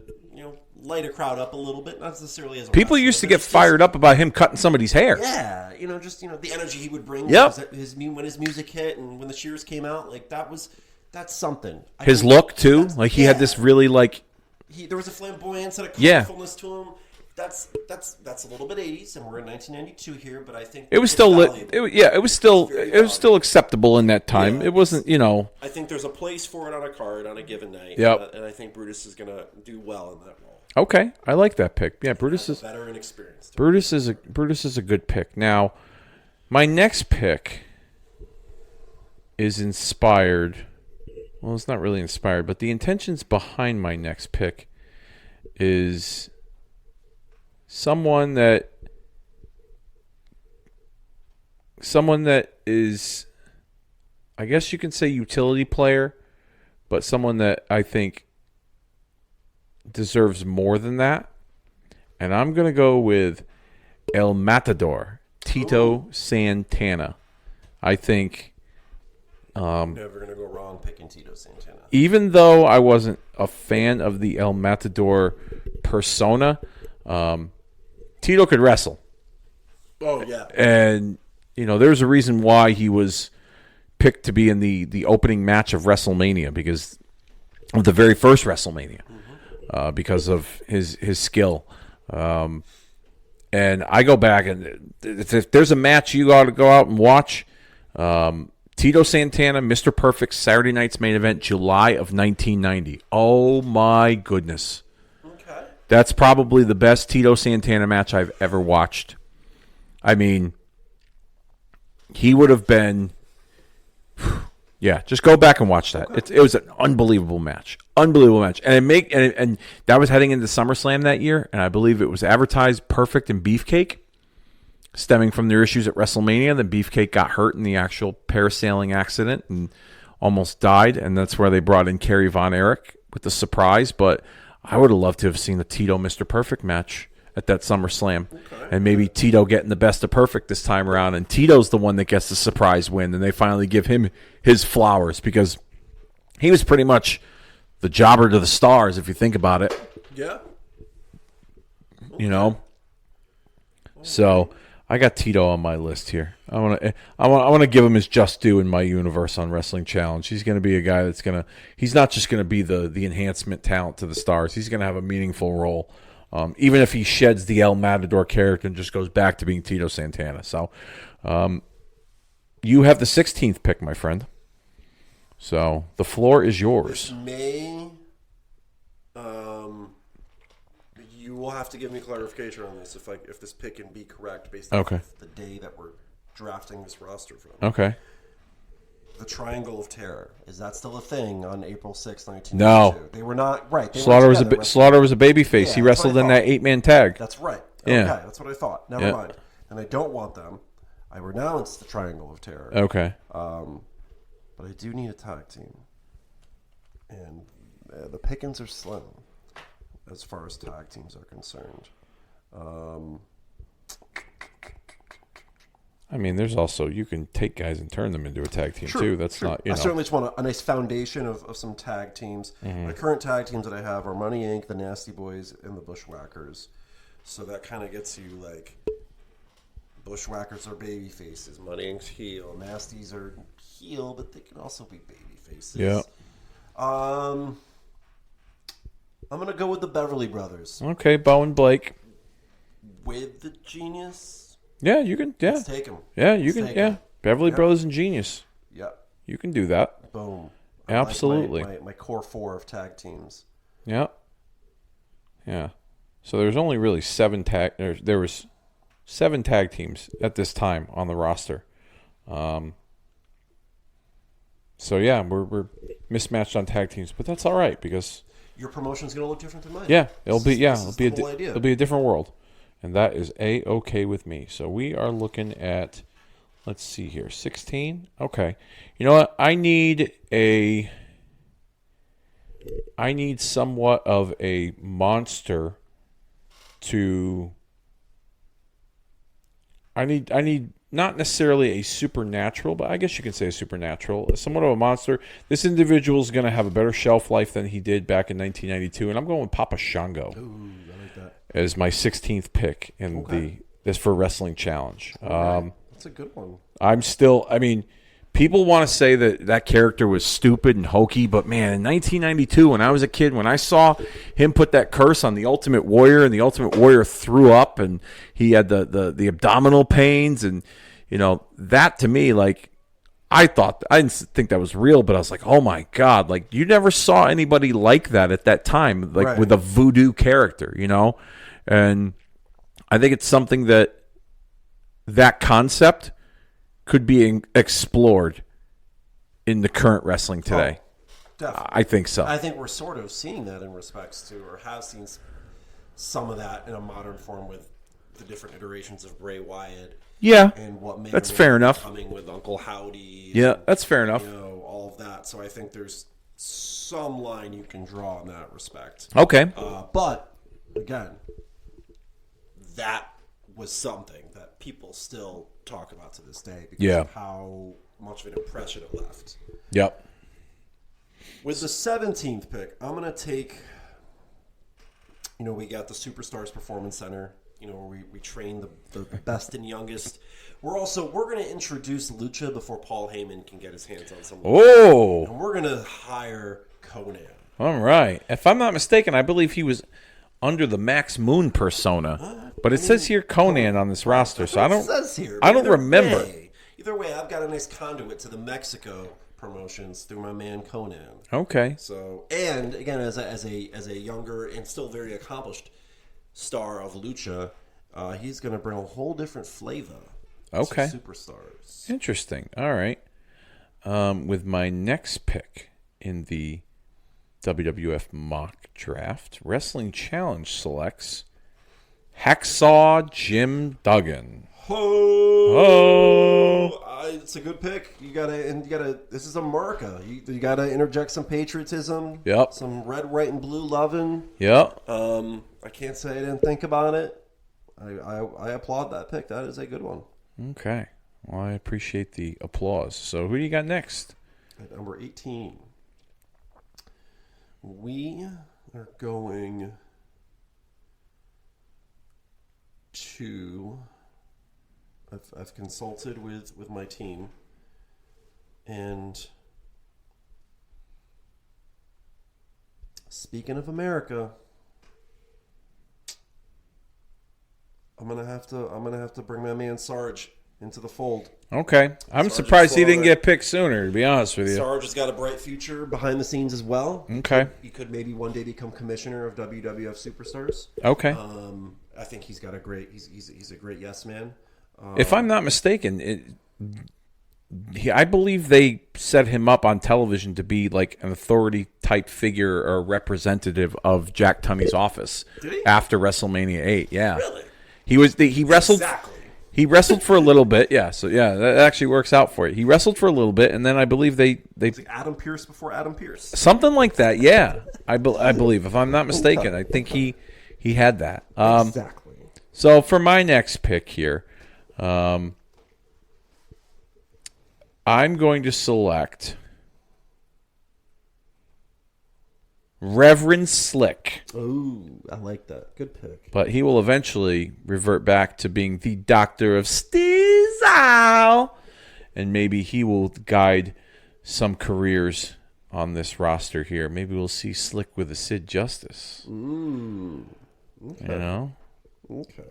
light a crowd up a little bit. Not necessarily as a People wrestler, used to but get just- fired up about him cutting somebody's hair. Yeah, the energy he would bring. Yep. When his music hit and when the Shears came out, like that's something. His look too, like he had this really like. There was a flamboyance and a Yeah. colorfulness to him. That's a little bit 80s, and we're in 1992 here, but I think It was still lit. It was still acceptable in that time. Yeah. It wasn't, I think there's a place for it on a card on a given night. Yep. And I think Brutus is going to do well in that role. Okay, I like that pick. Yeah, Brutus is Veteran experience. Brutus is a good pick. Now, my next pick is inspired. Well, it's not really inspired, but the intentions behind my next pick is someone that is, I guess you can say, utility player, but someone that I think deserves more than that. And I'm going to go with El Matador, Tito Santana. I think Never going to go wrong picking Tito Santana. even though I wasn't a fan of the El Matador persona, Tito could wrestle. Oh, yeah. And, there's a reason why he was picked to be in the opening match of WrestleMania, because of the very first WrestleMania, because of his skill. And I go back, and if there's a match you got to go out and watch, Tito Santana, Mr. Perfect, Saturday Night's Main Event, July of 1990. Oh, my goodness. Okay. That's probably the best Tito Santana match I've ever watched. I mean, he would have been... Yeah, just go back and watch that. Okay. It was an unbelievable match. And and that was heading into SummerSlam that year, and I believe it was advertised Perfect and Beefcake, stemming from their issues at WrestleMania. Then Beefcake got hurt in the actual parasailing accident and almost died, and that's where they brought in Kerry Von Erich with the surprise. But I would have loved to have seen the Tito Mr. Perfect match at that SummerSlam. Okay. And maybe Tito getting the best of Perfect this time around, and Tito's the one that gets the surprise win, and they finally give him his flowers, because he was pretty much the jobber to the stars, if you think about it. Yeah. Okay. So I got Tito on my list here. I want to give him his just due in my universe on Wrestling Challenge. He's going to be a guy he's not just going to be the enhancement talent to the stars. He's going to have a meaningful role. Even if he sheds the El Matador character and just goes back to being Tito Santana. So, you have the 16th pick, my friend. So, the floor is yours. This may... you will have to give me clarification on this if this pick can be correct based on the day that we're drafting this roster from. Okay. The Triangle of Terror. Is that still a thing on April 6, 1992? No. They were not... Right. Slaughter was a babyface. Yeah, he wrestled in that 8-man tag. That's right. Yeah. Okay, that's what I thought. Never mind. And I don't want them. I renounce the Triangle of Terror. Okay. But I do need a tag team. And the pickings are slim as far as tag teams are concerned. I mean, there's also, you can take guys and turn them into a tag team too. That's not, I certainly just want a nice foundation of some tag teams. Mm-hmm. The current tag teams that I have are Money Inc., the Nasty Boys, and the Bushwhackers. So that kind of gets you like, Bushwhackers are baby faces, Money Inc.'s heel, Nasties are heel, but they can also be baby faces. Yeah. I'm gonna go with the Beverly Brothers. Okay, Bo and Blake. With the Genius. Yeah, you can. Yeah, let's take them. Yeah, you can. Yeah, Beverly Brothers and Genius. Yeah, you can do that. Boom. Absolutely. Like my core 4 of tag teams. Yeah. Yeah. So there's only really 7 tag. There was 7 tag teams at this time on the roster. So yeah, we're mismatched on tag teams, but that's all right because your promotion's going to look different than mine. Yeah, it'll be a different world. And that is A-okay with me. So we are looking at, let's see here, 16. Okay. You know what? I need somewhat of a monster to... I need not necessarily a supernatural, but I guess you can say a supernatural. Somewhat of a monster. This individual is going to have a better shelf life than he did back in 1992. And I'm going with Papa Shango. Ooh, I like that. As my 16th pick in this for Wrestling Challenge. That's a good one. People want to say that character was stupid and hokey, but man, in 1992, when I was a kid, when I saw him put that curse on the Ultimate Warrior, and the Ultimate Warrior threw up, and he had the abdominal pains, and that to me, like, I didn't think that was real, but I was like, oh my God, like you never saw anybody like that at that time, like with a voodoo character, and I think it's something that concept could be explored in the current wrestling today. Definitely. I think so. I think we're sort of seeing that in respects to, or have seen some of that in a modern form with the different iterations of Bray Wyatt. Yeah, And what may that's fair enough. Coming with Uncle Howdy. Yeah, that's fair enough. All of that. So I think there's some line you can draw in that respect. Okay. But again, that was something that people still talk about to this day because of how much of an impression it left. Yep. With the 17th pick, I'm going to take, we got the Superstars Performance Center, where we train the best and youngest. We're going to introduce Lucha before Paul Heyman can get his hands on someone. Oh. And we're going to hire Conan. All right. If I'm not mistaken, I believe he was under the Max Moon persona. But it says here Conan on this roster, so I don't. It says here. I don't remember. Either way, I've got a nice conduit to the Mexico promotions through my man Conan. Okay. So, and again, as a younger and still very accomplished star of Lucha, he's going to bring a whole different flavor. Okay. To Superstars. Interesting. All right. With my next pick in the WWF mock draft, Wrestling Challenge selects Hacksaw Jim Duggan. It's a good pick. You gotta. This is America. You gotta interject some patriotism. Yep. Some red, white, and blue loving. Yep. I can't say I didn't think about it. I applaud that pick. That is a good one. Okay. Well, I appreciate the applause. So, who do you got next? At number 18, we are going to. I've consulted with my team, and speaking of America, I'm gonna have to bring my man Sarge into the fold. Okay, I'm surprised he didn't get picked sooner. To be honest with you, Sarge has got a bright future behind the scenes as well. Okay, he could maybe one day become commissioner of WWF Superstars. Okay, I think he's got a great. He's a great yes man. If I'm not mistaken, I believe they set him up on television to be like an authority type figure or representative of Jack Tunney's office. Did he? After WrestleMania 8. Yeah, really. He wrestled. Exactly. He wrestled for a little bit. Yeah, so yeah, that actually works out for you. He wrestled for a little bit, and then I believe they it's like Adam Pearce before Adam Pearce. Something like that. Yeah, I believe. If I'm not mistaken, I think he had that. Exactly. So for my next pick here. I'm going to select Reverend Slick. Ooh, I like that. Good pick. But he will eventually revert back to being the Doctor of Steezal. And maybe he will guide some careers on this roster here. Maybe we'll see Slick with a Sid Justice. Okay. You know? Okay.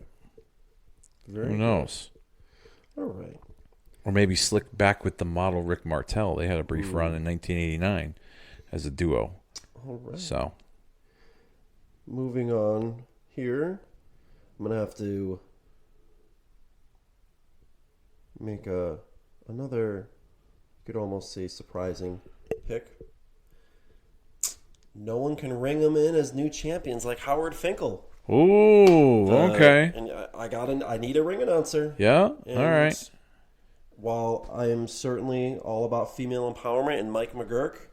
Who knows? All right. Or maybe Slick back with the model Rick Martel. They had a brief run in 1989 as a duo. All right. So, moving on here, I'm going to have to make another, you could almost say, surprising pick. No one can ring them in as new champions like Howard Finkel. ooh, okay. And I need a ring announcer. Yeah, And all right. While I am certainly all about female empowerment and Mike McGurk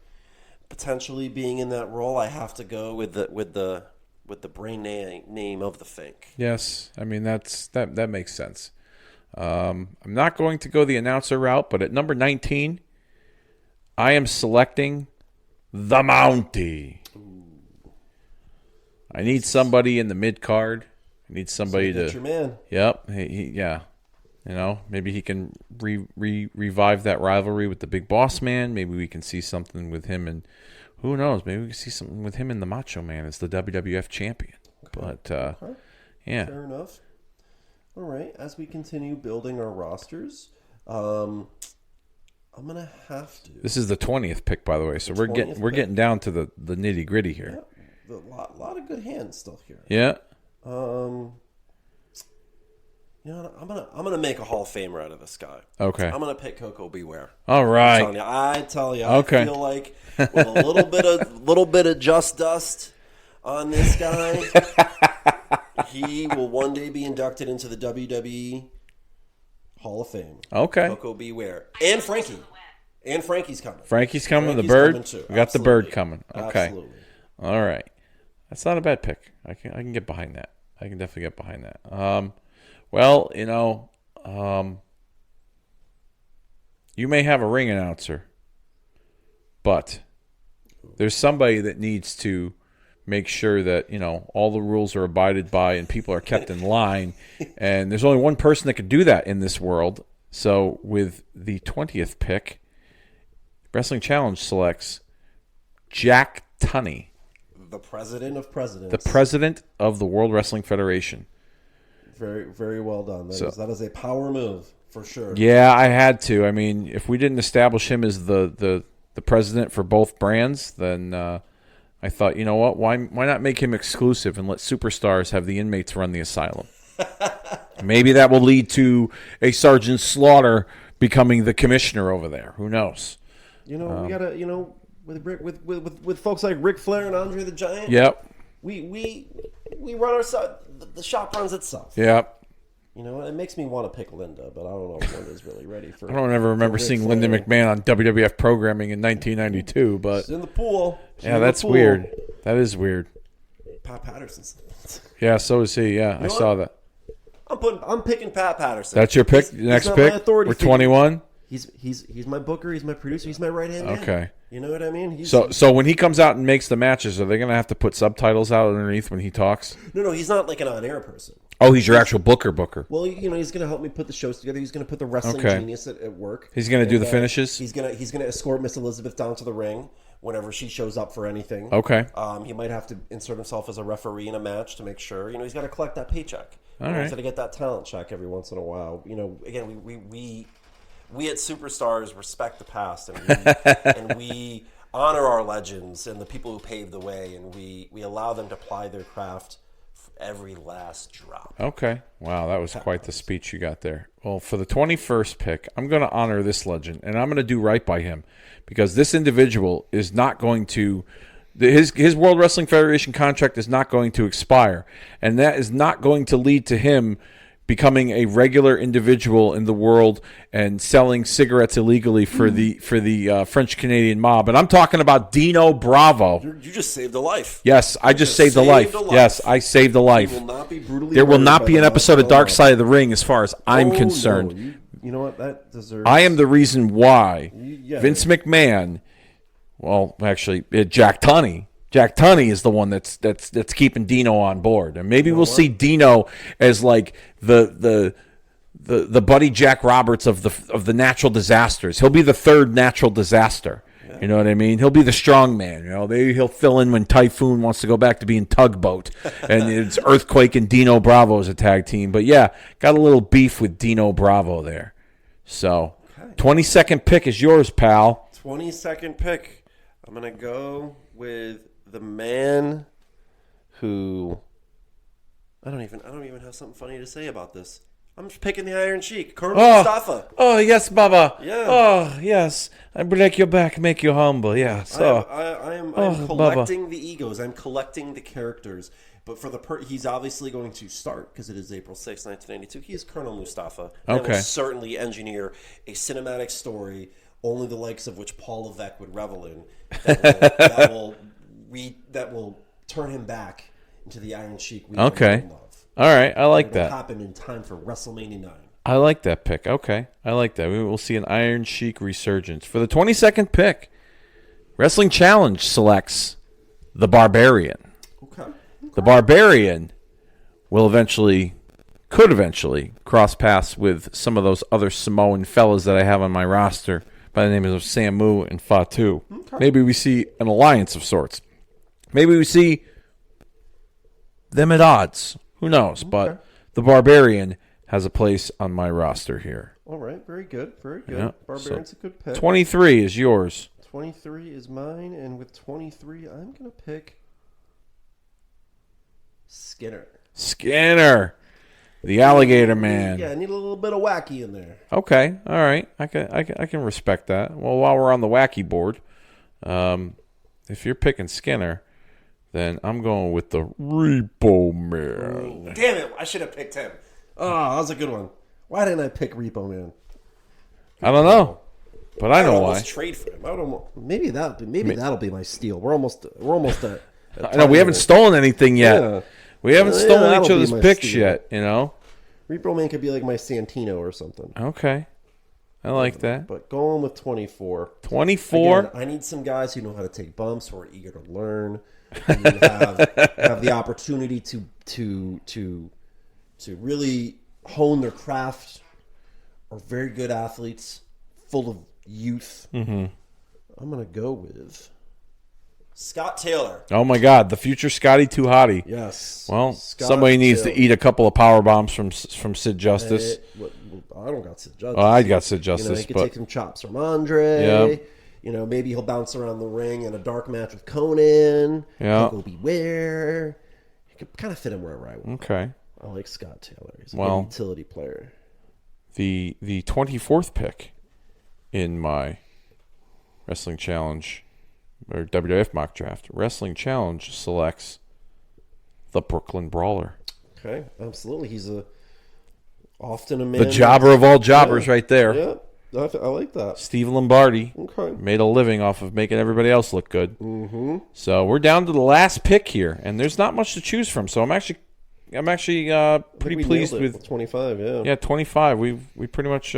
potentially being in that role, I have to go with the brain name of the Fink. Yes, I mean that makes sense. I'm not going to go the announcer route, but at number 19, I am selecting the Mountie. I need somebody in the mid card. I need somebody That's your man. Yep. Yeah. You know, maybe he can revive that rivalry with the Big Boss Man. Maybe we can see something with him, and who knows? Maybe we can see something with him and the Macho Man as the WWF champion. Okay. But yeah, fair enough. All right. As we continue building our rosters, I'm gonna have to. This is the 20th pick, by the way. So we're getting down to the nitty gritty here. Yeah, a lot of good hands still here. Yeah. You know what? I'm gonna make a Hall of Famer out of this guy. Okay. I'm gonna pick Coco Beware. All right. I tell you. Okay. I feel like with a little bit of just dust on this guy, He will one day be inducted into the WWE Hall of Fame. Okay. Coco Beware. And Frankie. And Frankie's coming. Frankie's coming. Frankie's the bird. coming too. We got Absolutely. the bird coming. Okay. Absolutely. All right. That's not a bad pick. I can get behind that. I can definitely get behind that. Well, you may have a ring announcer, but there's somebody that needs to make sure that, all the rules are abided by and people are kept in line. And there's only one person that can do that in this world. So with the 20th pick, Wrestling Challenge selects Jack Tunney. The president of presidents. The president of the World Wrestling Federation. Very, very well done. That is a power move, for sure. Yeah, I had to. I mean, if we didn't establish him as the president for both brands, then I thought, you know what? Why not make him exclusive and let superstars have the inmates run the asylum? Maybe that will lead to a Sergeant Slaughter becoming the commissioner over there. Who knows? We gotta, with folks like Ric Flair and Andre the Giant. Yep. We run our the shop runs itself. Yep. It makes me want to pick Linda, but I don't know if Linda's really ready for. I don't ever remember seeing Flair. Linda McMahon on WWF programming in 1992, but she's in the pool. That's weird. That is weird. Pat Patterson's. Yeah, so is he. Yeah, I saw that. I'm picking Pat Patterson. That's your pick. Next pick. We're 21. He's my booker. He's my producer. He's my right hand man. Okay. You know what I mean? So when he comes out and makes the matches, are they going to have to put subtitles out underneath when he talks? No, he's not like an on-air person. Oh, he's your actual booker. Well, he's going to help me put the shows together. He's going to put the wrestling genius at work. He's going to do the finishes. He's going to escort Miss Elizabeth down to the ring whenever she shows up for anything. Okay. He might have to insert himself as a referee in a match to make sure. He's got to collect that paycheck. All right. He's got to get that talent check every once in a while. Again, we at Superstars respect the past, and we honor our legends and the people who paved the way, and we allow them to ply their craft for every last drop. Okay. Wow, that was quite the speech you got there. Well, for the 21st pick, I'm going to honor this legend, and I'm going to do right by him, because this individual is not going to his World Wrestling Federation contract is not going to expire, and that is not going to lead to him becoming a regular individual in the world and selling cigarettes illegally for the French Canadian mob. And I'm talking about Dino Bravo. You just saved a life. Yes, I just saved a life. Yes, I saved a life. He will not be brutally there will not murdered be by an the episode of mob. Dark Side of the Ring as far as I'm concerned. No. You know what? That deserves. I am the reason why Yeah. Vince McMahon, well, actually, Jack Tunney. Jack Tunney is the one that's keeping Dino on board, and maybe we'll see Dino as like the Buddy Jack Roberts of the natural disasters. He'll be the third natural disaster. Yeah. You know what I mean? He'll be the strong man. Maybe he'll fill in when Typhoon wants to go back to being Tugboat, and it's Earthquake and Dino Bravo as a tag team. But yeah, got a little beef with Dino Bravo there. So, 22nd pick is yours, pal. 22nd pick. I'm gonna go with the man who I don't even have something funny to say about this. I'm just picking the Iron Sheik, Colonel Mustafa. Oh yes, Baba. Yeah. Oh yes, I break your back, make you humble. Yeah. So I'm collecting the egos. I'm collecting the characters. But for he's obviously going to start because it is April 6, 1992. He is Colonel Mustafa. That will certainly engineer a cinematic story, only the likes of which Paul Levesque would revel in. That will turn him back into the Iron Sheik we love. All right, I like that. Happen in time for WrestleMania 9. I like that pick. Okay, I like that. We will see an Iron Sheik resurgence. For the 22nd pick, Wrestling Challenge selects the Barbarian. Okay. The Barbarian could eventually cross paths with some of those other Samoan fellas that I have on my roster by the name of Samu and Fatu. Okay. Maybe we see an alliance of sorts. Maybe we see them at odds. Who knows? Okay. But the Barbarian has a place on my roster here. All right. Very good. Very good. Yeah. Barbarian's a good pick. 23 is yours. 23 is mine. And with 23, I'm going to pick Skinner. The alligator man. Yeah, I need a little bit of wacky in there. Okay. All right. I can respect that. Well, while we're on the wacky board, if you're picking Skinner, then I'm going with the Repo Man. Damn it! I should have picked him. Oh, that was a good one. Why didn't I pick Repo Man? I don't know, but I know why. Almost trade for him. Maybe that'll be my steal. We're almost at I know we haven't stolen anything yet. Yeah. We haven't stolen that'll each be other's my picks steal. yet. You know. Repo Man could be like my Santino or something. Okay, I like that. But going with 24. 24. Again, I need some guys who know how to take bumps, who are eager to learn, who have the opportunity to really hone their craft, are very good athletes, full of youth. Mm-hmm. I'm gonna go with Scott Taylor. Oh my God, the future Scotty Too Hottie. Yes. Well, Scott somebody needs Taylor. to eat a couple of power bombs from Sid Justice. I don't got Sid Justice. Well, I got Sid Justice, He could but take some chops from Andre. Yeah. Maybe he'll bounce around the ring in a dark match with Conan. Yeah. He'll go Beware. He could kind of fit him wherever I want. Okay. I like Scott Taylor. He's a Well, good utility player. The 24th pick in my Wrestling Challenge or WWF mock draft. Wrestling Challenge selects the Brooklyn Brawler. Okay, absolutely. He's often a man. The jobber of all jobbers right there. Yeah, I like that. Steve Lombardi Okay. made a living off of making everybody else look good. Mm-hmm. So we're down to the last pick here, and there's not much to choose from. So I'm actually pretty pleased with 25. Yeah. Yeah, 25. We pretty much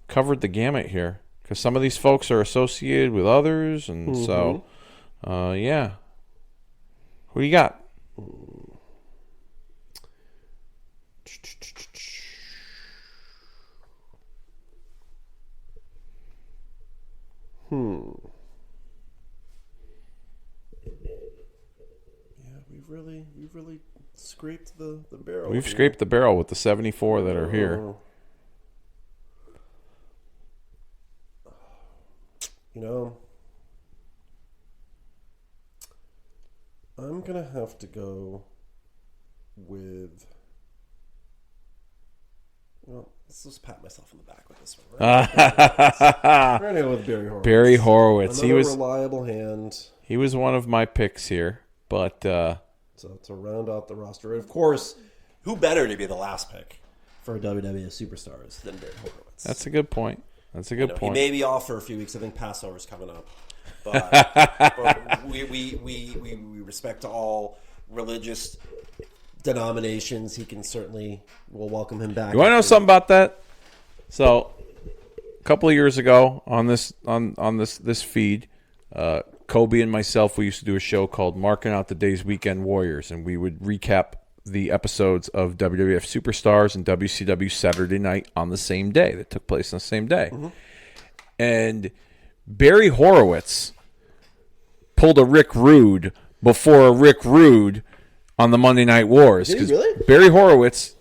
covered the gamut here because some of these folks are associated with others, and so yeah. Who do you got? Yeah, we've really scraped the barrel. We've scraped the barrel with the 74 that are here. I'm gonna have to go with. Well, let's just pat myself on the back with this one. Right? We're gonna go with Barry Horowitz. Barry Horowitz. Another reliable hand. He was one of my picks here, but So to round out the roster, of course, who better to be the last pick for WWF superstars than Barry Horowitz? that's a good point. That's a good point. He may be off for a few weeks. I think Passover's coming up, but we respect to all religious denominations. He can certainly we'll welcome him back. You want to know something about that? So, a couple of years ago on this feed, Kobe and myself, we used to do a show called Marking Out the Day's Weekend Warriors, and we would recap the episodes of WWF Superstars and WCW Saturday Night on the same day that took place on the same day. Mm-hmm. And Barry Horowitz pulled a Rick Rude before a Rick Rude on the Monday Night Wars. Did he really? Barry Horowitz,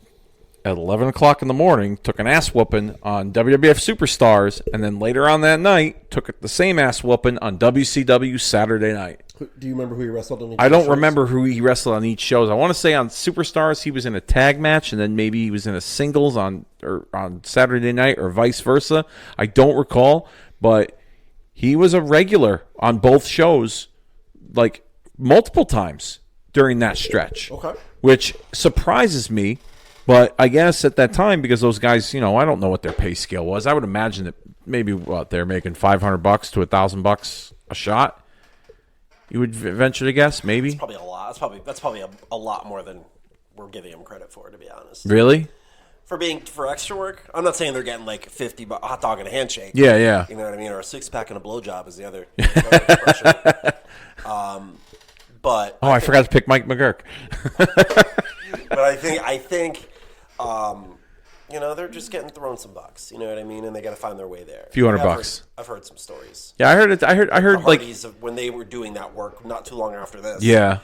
at 11 o'clock in the morning, took an ass whooping on WWF Superstars, and then later on that night, took the same ass whooping on WCW Saturday Night. Do you remember who he wrestled on? I don't remember who he wrestled on each show. I want to say on Superstars he was in a tag match, and then maybe he was in a singles on Saturday Night, or vice versa. I don't recall, but he was a regular on both shows, like multiple times during that stretch. Okay. Which surprises me, but I guess at that time, because those guys, I don't know what their pay scale was. I would imagine that maybe they're making $500 to $1,000 a shot. You would venture to guess, maybe? It's probably a lot. That's probably a lot more than we're giving him credit for, to be honest. Really? For extra work, I'm not saying they're getting like $50 a hot dog and a handshake. Yeah, yeah. You know what I mean? Or a 6-pack and a blowjob is the other expression. But I forgot to pick Mike McGurk. But I think they're just getting thrown some bucks. You know what I mean? And they got to find their way there. A few $100. I've heard some stories. Yeah, I heard it. I heard The like Hardys, when they were doing that work not too long after this. yeah.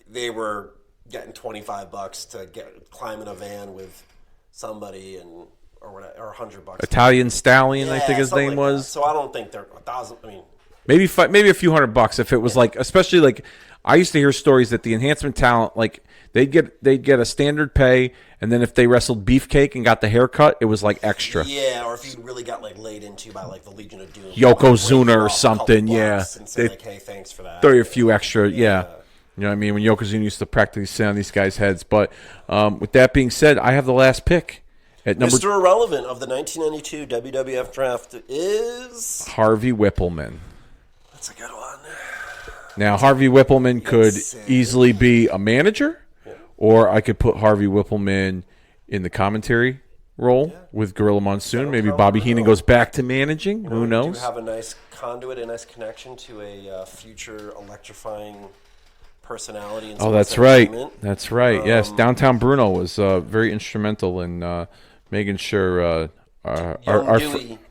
They were getting $25 to climb in a van with somebody or whatever, or $100. Italian Stallion, I think his name like was. that. So I don't think they're 1,000. I mean, maybe a few $100 if it was like, especially like I used to hear stories that the enhancement talent, like they'd get a standard pay, and then if they wrestled Beefcake and got the haircut, it was like extra. Yeah, or if you really got like laid into by like the Legion of Doom, Yokozuna or something, yeah. and say like, hey, thanks for that. Throw you a few extra, yeah. You know what I mean? When Yokozuna used to practically sit on these guys' heads. But with that being said, I have the last pick. At number Mr. Irrelevant of the 1992 WWF Draft is Harvey Whippleman. That's a good one. Now, Harvey Whippleman could easily be a manager, or I could put Harvey Whippleman in the commentary role with Gorilla Monsoon. Maybe Bobby Heenan goes back to managing. Who knows? Do have a nice conduit, a nice connection to a future electrifying personality. Oh, that's right. That's right. Yes, Downtown Bruno was very instrumental in making sure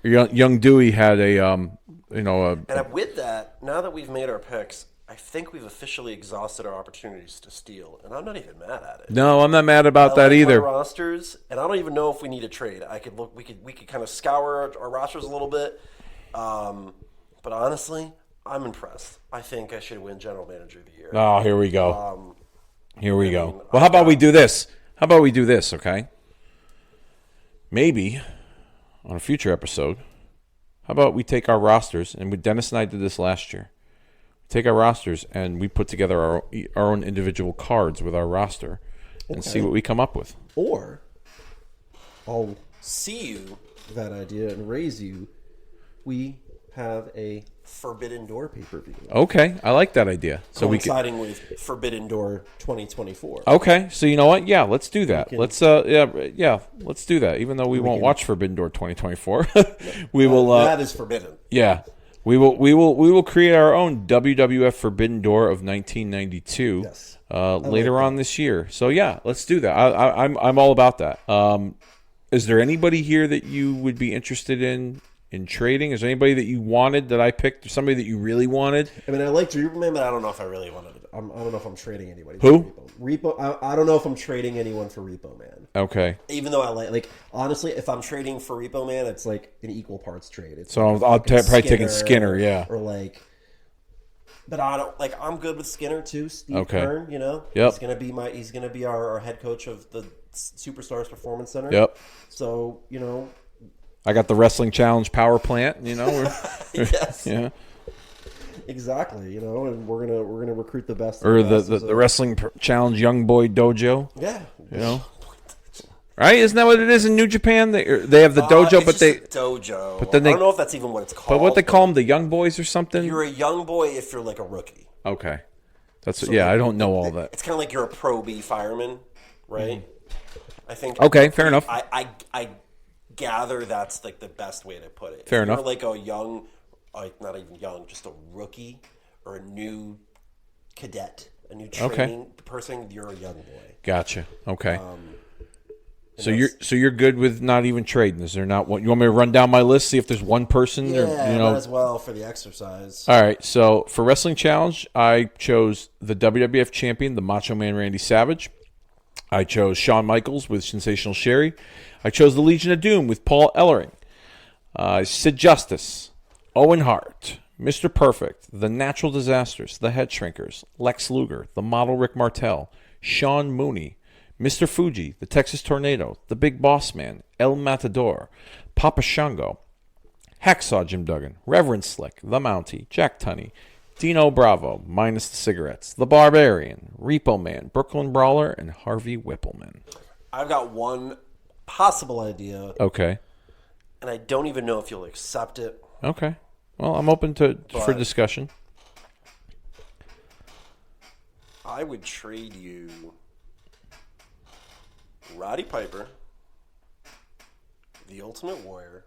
young Dewey had a And with that, now that we've made our picks, I think we've officially exhausted our opportunities to steal, and I'm not even mad at it. No, I'm not mad about that either. My rosters, and I don't even know if we need a trade. I could look. We could kind of scour our rosters a little bit, but honestly, I'm impressed. I think I should win General Manager of the Year. Oh, here we go. Well, how about we do this? Okay? Maybe on a future episode, how about we take our rosters, and Dennis and I did this last year. Take our rosters and we put together our own individual cards with our roster and see what we come up with. Or I'll see you that idea and raise you. We have a Forbidden Door pay-per-view. Okay, I like that idea. So coinciding with Forbidden Door 2024. Okay, so you know what? Yeah, let's do that. Let's let's do that. Even though we won't watch Forbidden Door 2024, we will. That is forbidden. Yeah. We will create our own WWF Forbidden Door of 1992 later on this year. So yeah, let's do that. I'm all about that. Is there anybody here that you would be interested in trading? Is there anybody that you wanted that I picked, or somebody that you really wanted? I mean, I liked Repo Man, but I don't know if I really wanted it. I don't know if I'm trading anybody. Who? Repo. I don't know if I'm trading anyone for Repo Man. Okay. Even though I like honestly, if I'm trading for Repo Man, it's like an equal parts trade. It's so I'll probably taking Skinner, yeah. Or like, but I don't like. I'm good with Skinner too. Steve okay. Kern, you know, yep. He's gonna be our head coach of the Superstars Performance Center. Yep. So you know, I got the Wrestling Challenge Power Plant. You know, yes. Yeah. Exactly, you know, and we're gonna recruit the best. Or the Wrestling Challenge Young Boy Dojo. Yeah, you know, right? Isn't that what it is in New Japan? They have the dojo, but they dojo. But then I don't know if that's even what it's called. But what they call them, the Young Boys or something. You're a young boy if you're like a rookie. Okay, that's so I don't know all that. It's kind of like you're a Pro B fireman, right? I think. Okay, fair enough. I gather that's like the best way to put it. Fair enough. You're like a young. Not even young, just a rookie or a new cadet, a new training person. You're a young boy. Gotcha. Okay. So you're good with not even trading. Is there not one? You want me to run down my list, see if there's one person? Yeah, or, you know, might as well for the exercise. All right. So for Wrestling Challenge, I chose the WWF champion, the Macho Man Randy Savage. I chose Shawn Michaels with Sensational Sherry. I chose the Legion of Doom with Paul Ellering. Sid Justice. Owen Hart, Mr. Perfect, The Natural Disasters, The Head Shrinkers, Lex Luger, The Model Rick Martel, Sean Mooney, Mr. Fuji, The Texas Tornado, The Big Boss Man, El Matador, Papa Shango, Hacksaw Jim Duggan, Reverend Slick, The Mountie, Jack Tunney, Dino Bravo, minus the cigarettes, The Barbarian, Repo Man, Brooklyn Brawler, and Harvey Whippleman. I've got one possible idea. Okay. And I don't even know if you'll accept it. Okay. Well, I'm open for discussion. I would trade you Roddy Piper, the Ultimate Warrior,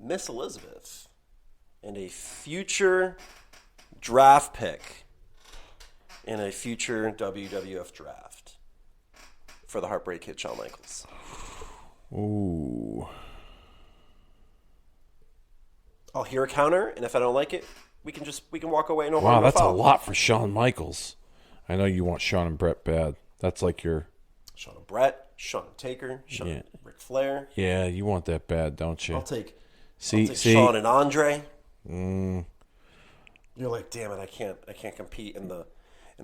Miss Elizabeth, and a future draft pick in a future WWF draft for the Heartbreak Kid, Shawn Michaels. Ooh. I'll hear a counter, and if I don't like it, we can walk away. No wow, that's a lot for Shawn Michaels. I know you want Shawn and Brett bad. That's like your Shawn and Brett, Shawn and Taker, Shawn and Ric Flair. Yeah, you want that bad, don't you? I'll take see Shawn and Andre. You're like, damn it, I can't compete in the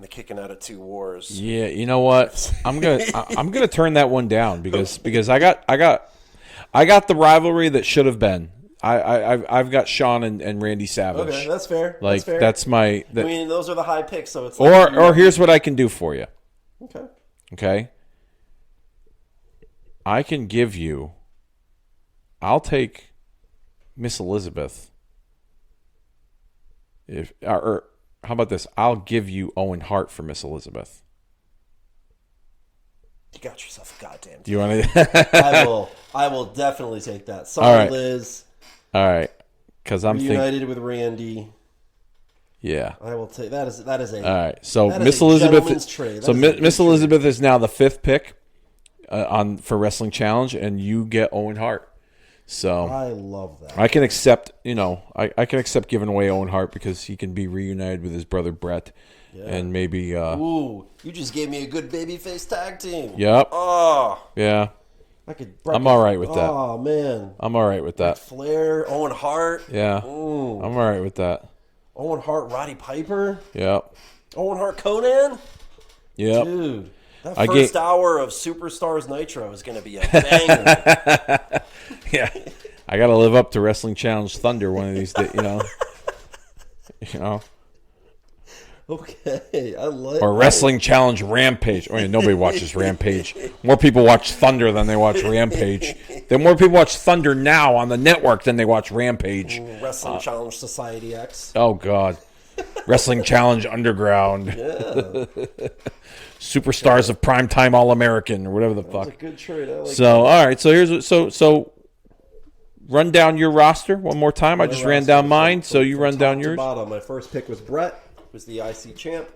kicking out of two wars. Yeah, you know what? I'm gonna turn that one down because I got the rivalry that should have been. I've got Shawn and Randy Savage. Okay, that's fair. Like that's fair. that's my. I mean, those are the high picks, so it's or here's what I can do for you. Okay. Okay. I can give you. I'll take Miss Elizabeth. Or how about this? I'll give you Owen Hart for Miss Elizabeth. You got yourself a goddamn. Do you want to? I will definitely take that. Sorry, right. Liz. All right, because I'm reunited with Randy. Yeah, I will take that. Is a all right. So Miss Elizabeth. So Miss Elizabeth is now the 5th pick for Wrestling Challenge, and you get Owen Hart. So I love that. I can accept. I can accept giving away Owen Hart because he can be reunited with his brother Brett, and maybe. Ooh, you just gave me a good babyface tag team. Yep. Oh. Yeah. I'm all right with that. Oh man. I'm all right with that. Flair, Owen Hart. Yeah. Ooh. I'm all right with that. Owen Hart, Roddy Piper. Yep. Owen Hart, Conan. Yep. Dude, that first hour of Superstars Nitro is going to be a banger. Yeah. I got to live up to Wrestling Challenge Thunder one of these days, you know. Okay, I like. Or Wrestling Challenge Rampage. I mean, nobody watches Rampage. More people watch Thunder than they watch Rampage. More people watch Thunder now on the network than they watch Rampage. Wrestling Challenge Society X. Oh God, Wrestling Challenge Underground. Yeah. Superstars of Primetime All American or whatever the fuck. That's a good trade. I like so that. all right, so here's so. Run down your roster one more time. I just ran down mine, so you run down yours. Bottom. My first pick was Brett, who was the IC champ.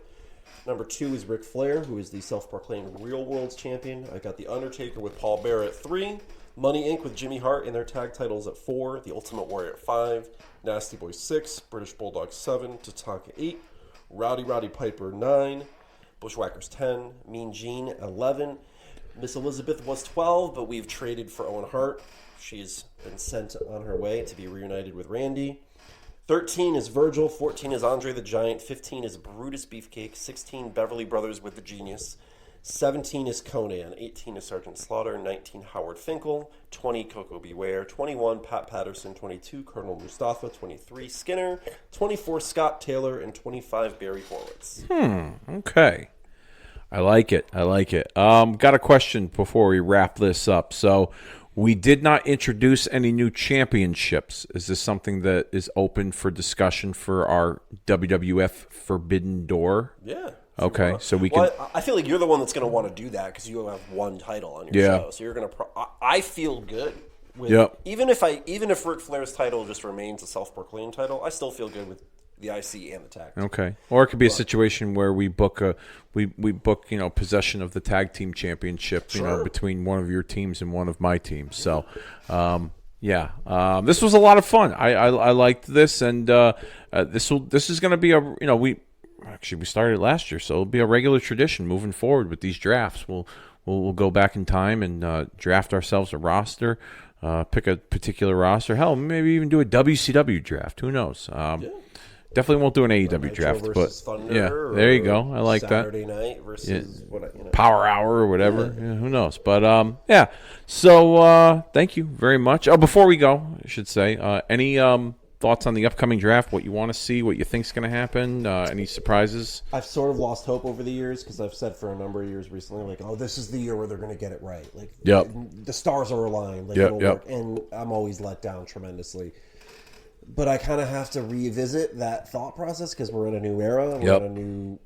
Number 2 is Ric Flair, who is the self-proclaimed Real World's champion. I got The Undertaker with Paul Bearer at 3. Money Inc. with Jimmy Hart in their tag titles at 4. The Ultimate Warrior at 5. Nasty Boy 6. British Bulldog 7. Tatanka 8. Roddy Piper 9. Bushwhackers 10. Mean Gene 11. Miss Elizabeth was 12, but we've traded for Owen Hart. She's been sent on her way to be reunited with Randy. 13 is Virgil. 14 is Andre the Giant. 15 is Brutus Beefcake. 16, Beverly Brothers with the Genius. 17 is Conan. 18 is Sergeant Slaughter. 19, Howard Finkel. 20, Coco Beware. 21, Pat Patterson. 22, Colonel Mustafa. 23, Skinner. 24, Scott Taylor. And 25, Barry Horowitz. Okay. I like it. Got a question before we wrap this up. So we did not introduce any new championships. Is this something that is open for discussion for our WWF Forbidden Door? Yeah. Okay, so we can. I feel like you're the one that's going to want to do that because you have one title on your show. So you're going to. I feel good with even if Ric Flair's title just remains a self-proclaimed title, I still feel good with the IC and the tag. Okay, or it could be a situation where we book possession of the tag team championship, between one of your teams and one of my teams. So, this was a lot of fun. I liked this, and this is going to be we started last year, so it'll be a regular tradition moving forward with these drafts. We'll go back in time and draft ourselves a roster, pick a particular roster. Hell, maybe even do a WCW draft. Who knows? Definitely won't do an AEW draft, but Thunder there you go. I like Saturday that. Night versus Power Hour or whatever. Yeah, who knows? But So thank you very much. Oh, before we go, I should say, any thoughts on the upcoming draft? What you want to see? What you think's going to happen? Any surprises? I've sort of lost hope over the years because I've said for a number of years recently, like, oh, this is the year where they're going to get it right. Like, the stars are aligned. Like, it'll work. And I'm always let down tremendously. But I kind of have to revisit that thought process because we're in a new era. We're in a new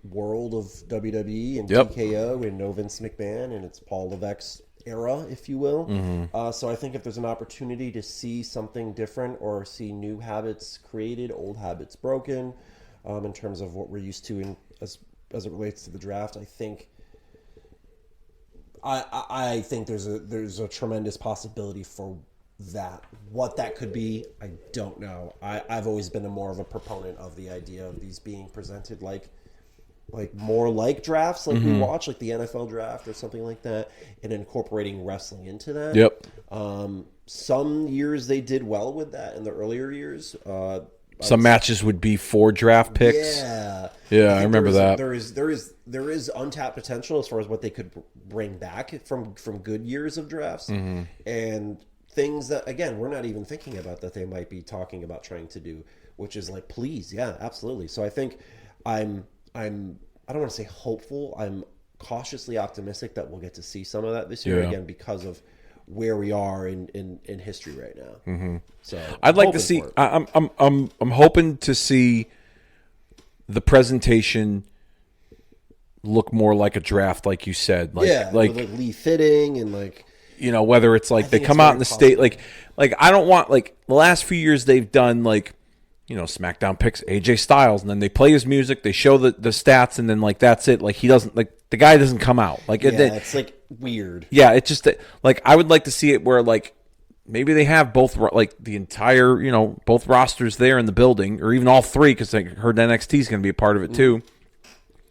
world of WWE and TKO and no Vince McMahon, and it's Paul Levesque's era, if you will. Mm-hmm. So I think if there's an opportunity to see something different or see new habits created, old habits broken, in terms of what we're used to as it relates to the draft, I think there's a tremendous possibility for that. What that could be, I don't know. I've always been more of a proponent of the idea of these being presented like more like drafts, like we watch, like the NFL draft or something like that, and incorporating wrestling into that. Some years they did well with that in the earlier years. Some matches would be 4 draft picks. I remember that. There is untapped potential as far as what they could bring back from good years of drafts, and things that, again, we're not even thinking about that they might be talking about trying to do, which is like, please, yeah, absolutely. So I think I don't want to say hopeful. I'm cautiously optimistic that we'll get to see some of that this year, again, because of where we are in history right now. So I'd like to see. I'm hoping to see the presentation look more like a draft, like you said. Like, with like Lee Fitting and like, whether it's like they come out in the state, like I don't want, like, the last few years they've done like, SmackDown picks AJ Styles, and then they play his music, they show the stats, and then like that's it. Like he doesn't, like, the guy doesn't come out. Like it's like weird. Yeah, it's just like I would like to see it where like maybe they have both, like the entire, both rosters there in the building, or even all three, because I heard NXT is going to be a part of it too.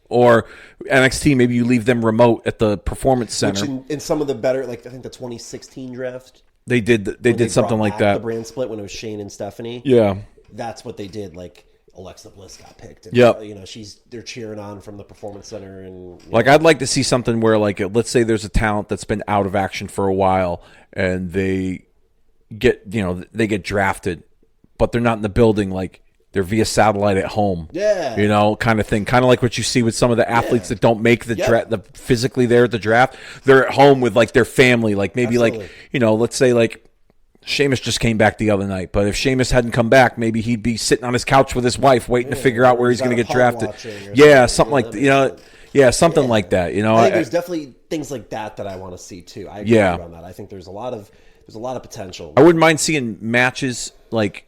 Or NXT, maybe you leave them remote at the Performance Center. Which in some of the better, like I think the 2016 draft, they did something like that. The brand split when it was Shane and Stephanie. Yeah, that's what they did. Like Alexa Bliss got picked. And, they're cheering on from the Performance Center, and like I'd like to see something where, like, let's say there's a talent that's been out of action for a while, and they get drafted, but they're not in the building, like. They're via satellite at home, kind of thing. Kind of like what you see with some of the athletes that don't make the draft, physically there at the draft. They're at home with like their family, like maybe like let's say like Sheamus just came back the other night, but if Sheamus hadn't come back, maybe he'd be sitting on his couch with his wife waiting to figure out where he's going to get drafted. Something like something like that. I think there's definitely things like that I want to see too. I agree on that. I think there's a lot of potential. I wouldn't mind seeing matches like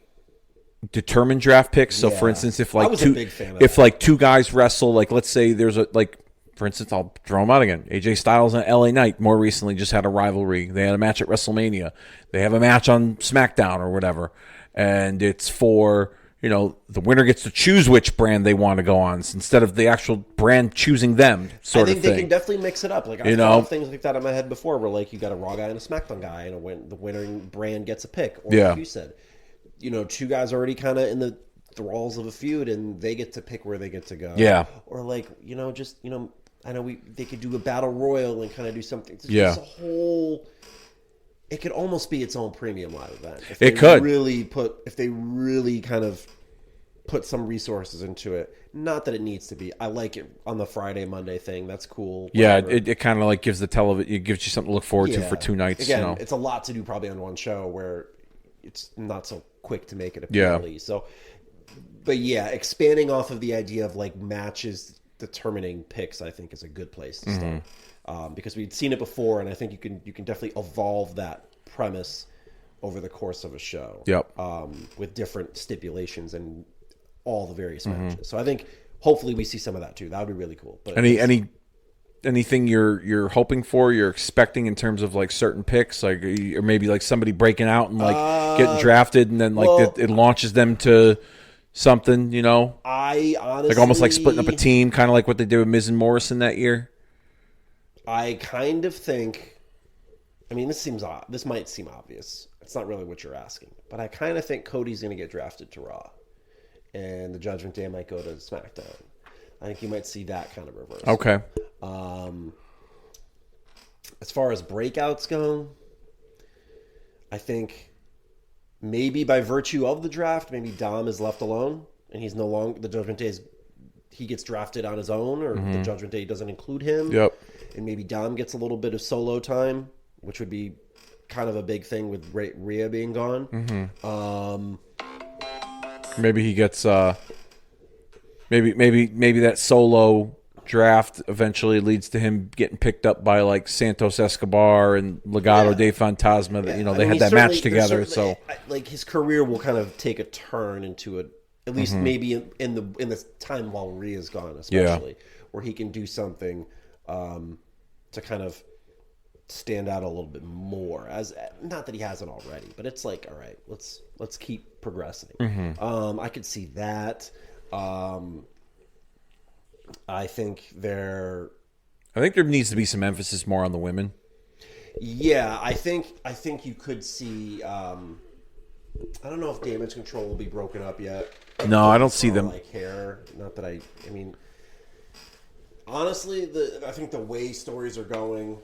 determined draft picks. So for instance, if like two guys wrestle, like let's say there's for instance, I'll throw them out again. AJ Styles and LA Knight more recently just had a rivalry. They had a match at WrestleMania. They have a match on SmackDown or whatever. And it's for, the winner gets to choose which brand they want to go on instead of the actual brand choosing them, sort of thing. I think they can definitely mix it up. Like I've thought of things like that in my head before where like you got a Raw guy and a SmackDown guy, and the winning brand gets a pick. Or like you said, two guys already kind of in the thralls of a feud, and they get to pick where they get to go. Yeah. Or like, I know they could do a battle royal and kind of do something. It's just a whole. It could almost be its own premium live event. If they really kind of put some resources into it. Not that it needs to be. I like it on the Friday, Monday thing. That's cool. Whatever. Yeah, it kind of like gives the television. It gives you something to look forward to for 2 nights. Again, it's a lot to do probably on one show where it's not so quick to make it appeal. So, but expanding off of the idea of like matches determining picks, I think is a good place to start, because we'd seen it before, and I think you can definitely evolve that premise over the course of a show. With different stipulations and all the various matches. So I think hopefully we see some of that too. That would be really cool. But anything you're hoping for, you're expecting in terms of like certain picks, like, or maybe like somebody breaking out and like getting drafted, and then like it launches them to something, I honestly, like almost like splitting up a team, kind of like what they did with Miz and Morrison that year. I kind of think, this might seem obvious. It's not really what you're asking, but I kind of think Cody's going to get drafted to Raw, and the Judgment Day might go to SmackDown. I think you might see that kind of reverse. Okay. As far as breakouts go, I think maybe by virtue of the draft, maybe Dom is left alone, and he's no longer the Judgment Day. He gets drafted on his own, or the Judgment Day doesn't include him. And maybe Dom gets a little bit of solo time, which would be kind of a big thing with Rhea being gone. Maybe he gets maybe that solo draft eventually leads to him getting picked up by like Santos Escobar and Legado de Fantasma. They had that match together. So like his career will kind of take a turn into at least maybe in the time while Rhea's gone, especially where he can do something to kind of stand out a little bit more. As not that he hasn't already, but it's like, all right, let's keep progressing. I could see that. I think there needs to be some emphasis more on the women. Yeah, I think you could see. I don't know if Damage Control will be broken up yet. No, I don't see them. Like hair. Not that honestly, I think the way stories are going,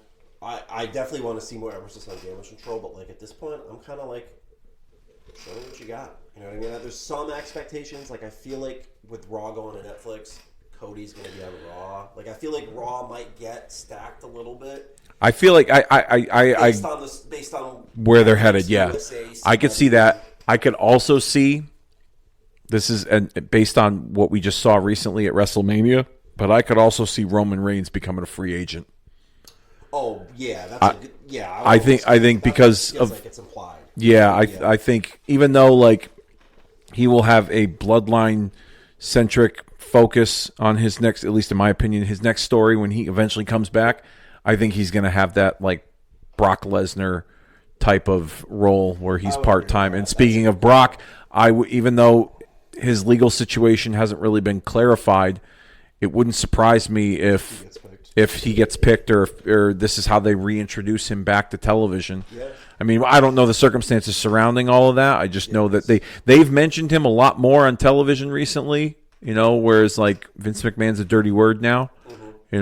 I definitely want to see more emphasis on damage control, but like at this point, I'm kind of like, show me what you got. You know what I mean? There's some expectations. Like I feel like with Raw going to Netflix, Cody's going to be on Raw. Like I feel like Raw might get stacked a little bit. I feel like based on where they're headed. Yeah, USA, I could see that. I could also see this is based on what we just saw recently at WrestleMania, but I could also see Roman Reigns becoming a free agent. Oh yeah, that's a good, yeah. I think because of like it's implied. Yeah, I think even though like he will have a bloodline centric focus on his next, at least in my opinion, his next story when he eventually comes back, I think he's going to have that like Brock Lesnar type of role where he's part-time. And speaking of Brock, even though his legal situation hasn't really been clarified, it wouldn't surprise me if he gets picked or this is how they reintroduce him back to television. Yeah. I mean, I don't know the circumstances surrounding all of that. I just know that they've mentioned him a lot more on television recently, whereas like Vince McMahon's a dirty word now, you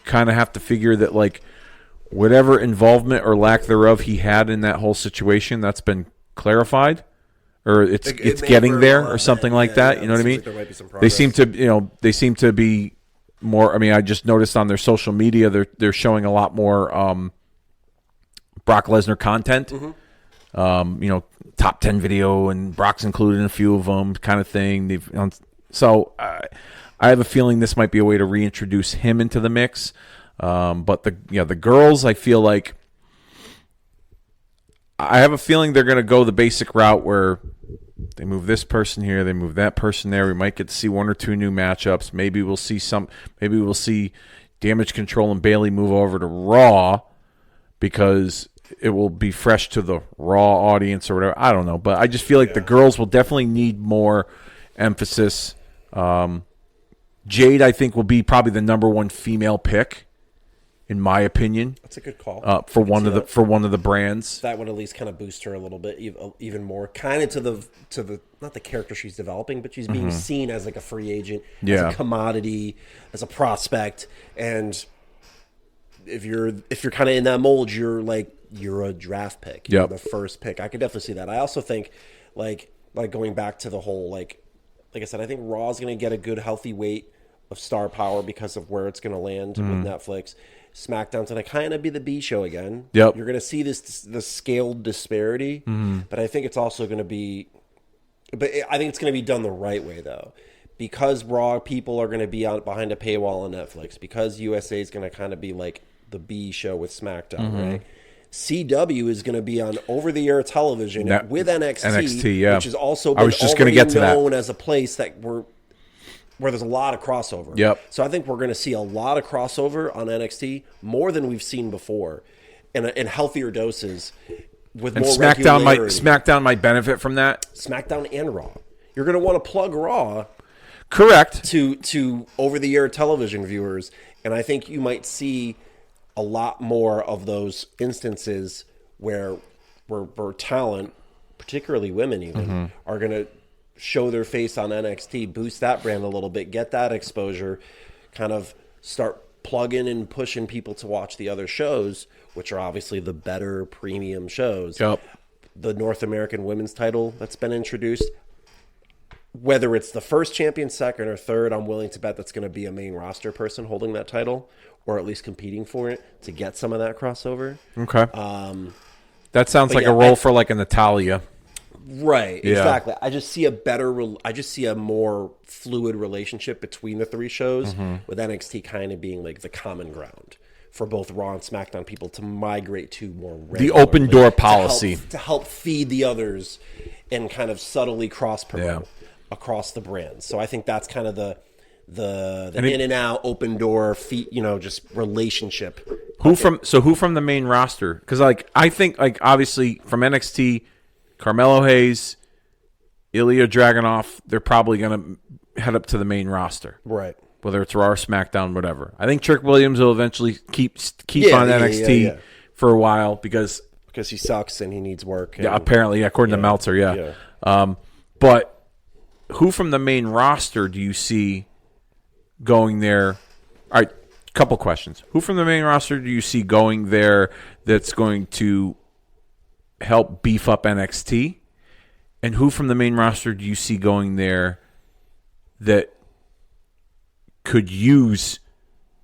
kind of have to figure that like whatever involvement or lack thereof he had in that whole situation, that's been clarified. Or it's getting there or something like that. You know what I mean? Like there might be some they progress. seem to be more. I mean, I just noticed on their social media they're showing a lot more Brock Lesnar content. Mm-hmm. Top 10 video and Brock's included in a few of them, kind of thing. I have a feeling this might be a way to reintroduce him into the mix. But the girls, I feel like. I have a feeling they're going to go the basic route where they move this person here, they move that person there. We might get to see one or two new matchups. Maybe we'll see Damage Control and Bayley move over to Raw because it will be fresh to the Raw audience or whatever. I don't know, but I just feel like the girls will definitely need more emphasis. Jade, I think, will be probably the number one female pick. In my opinion, that's a good call for one of the brands. That would at least kind of boost her a little bit, even more, kind of to the not the character she's developing, but she's being seen as like a free agent, as a commodity, as a prospect. And if you're kind of in that mold, you're a draft pick. You're the first pick. I could definitely see that. I also think like going back to the whole like I said, I think Raw is going to get a good healthy weight of star power because of where it's going to land with Netflix. SmackDown's going to kind of be the B show again. Yep. You're going to see the scaled disparity, but I think it's also going to be, I think it's going to be done the right way though, because Raw people are going to be out behind a paywall on Netflix, because USA is going to kind of be like the B show with SmackDown, right? CW is going to be on over-the-air television with NXT, which is also been known as a place that where there's a lot of crossover. Yep. So I think we're going to see a lot of crossover on NXT, more than we've seen before, in healthier doses with more regularity. SmackDown might benefit from that. SmackDown and Raw. You're going to want to plug Raw, correct, to over-the-air television viewers, and I think you might see a lot more of those instances where talent, particularly women even, are going to show their face on NXT, boost that brand a little bit, get that exposure, kind of start plugging and pushing people to watch the other shows, which are obviously the better premium shows. Yep. The North American women's title that's been introduced, whether it's the first champion, second, or third, I'm willing to bet that's going to be a main roster person holding that title, or at least competing for it to get some of that crossover. Okay. That sounds like a role for like a Natalya. Right, exactly. I just see a more fluid relationship between the three shows, with NXT kind of being like the common ground for both Raw and SmackDown people to migrate to more regularly. The open door policy. To help feed the others and kind of subtly cross-promote across the brands. So I think that's kind of the in and out, open door, just relationship. Who from the main roster? Because I think obviously from NXT, Carmelo Hayes, Ilya Dragunov, they're probably going to head up to the main roster. Right. Whether it's Raw or SmackDown, whatever. I think Trick Williams will eventually keep on NXT for a while because he sucks and he needs work. Yeah, apparently, according to Meltzer, But who from the main roster do you see going there? All right, couple questions. Who from the main roster do you see going there that's going to help beef up NXT? And who from the main roster do you see going there that could use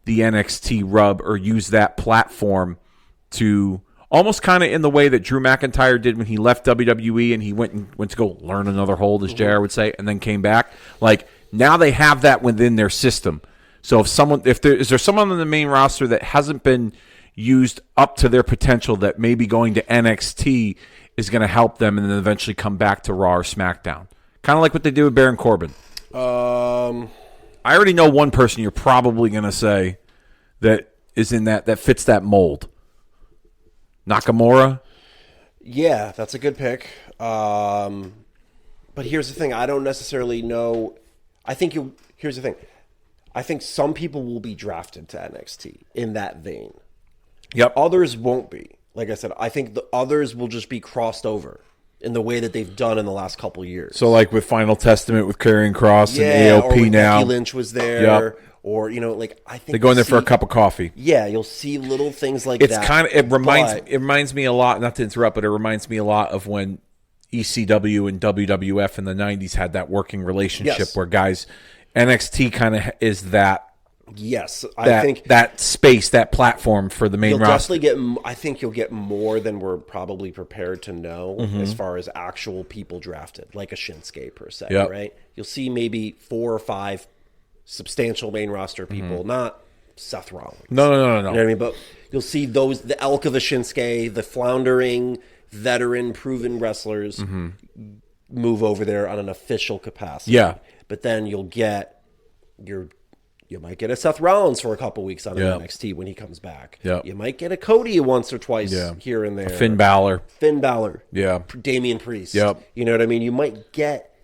the NXT rub or use that platform to almost kind of in the way that Drew McIntyre did when he left WWE and he went to go learn another hold, as JR would say, and then came back. Like, now they have that within their system. So is there someone on the main roster that hasn't been used up to their potential that maybe going to NXT is going to help them and then eventually come back to Raw or SmackDown? Kind of like what they did with Baron Corbin. I already know one person you're probably going to say that is in that fits that mold. Nakamura? Yeah, that's a good pick. But here's the thing. I don't necessarily know. Here's the thing. I think some people will be drafted to NXT in that vein. Yep. Others won't be. Like I said, I think the others will just be crossed over in the way that they've done in the last couple of years. So like with Final Testament with Karrion Kross and AOP or when now. Becky Lynch was there. Yep. Or, like, I think they go in there for a cup of coffee. Yeah, you'll see little things like it's that. It reminds me a lot, not to interrupt, but it reminds me a lot of when ECW and WWF in the 90s had that working relationship where guys, NXT kind of is that. Yes, I think that space, that platform for the main roster. I think you'll get more than we're probably prepared to know as far as actual people drafted, like a Shinsuke per se, right? You'll see maybe 4 or 5 substantial main roster people, not Seth Rollins. No. You know what I mean? But you'll see the elk of a Shinsuke, the floundering, veteran, proven wrestlers move over there on an official capacity. Yeah. But then you'll get you might get a Seth Rollins for a couple weeks on NXT when he comes back. Yep. You might get a Cody once or twice here and there. Finn Balor. Yeah. Damian Priest. Yep. You know what I mean? You might get,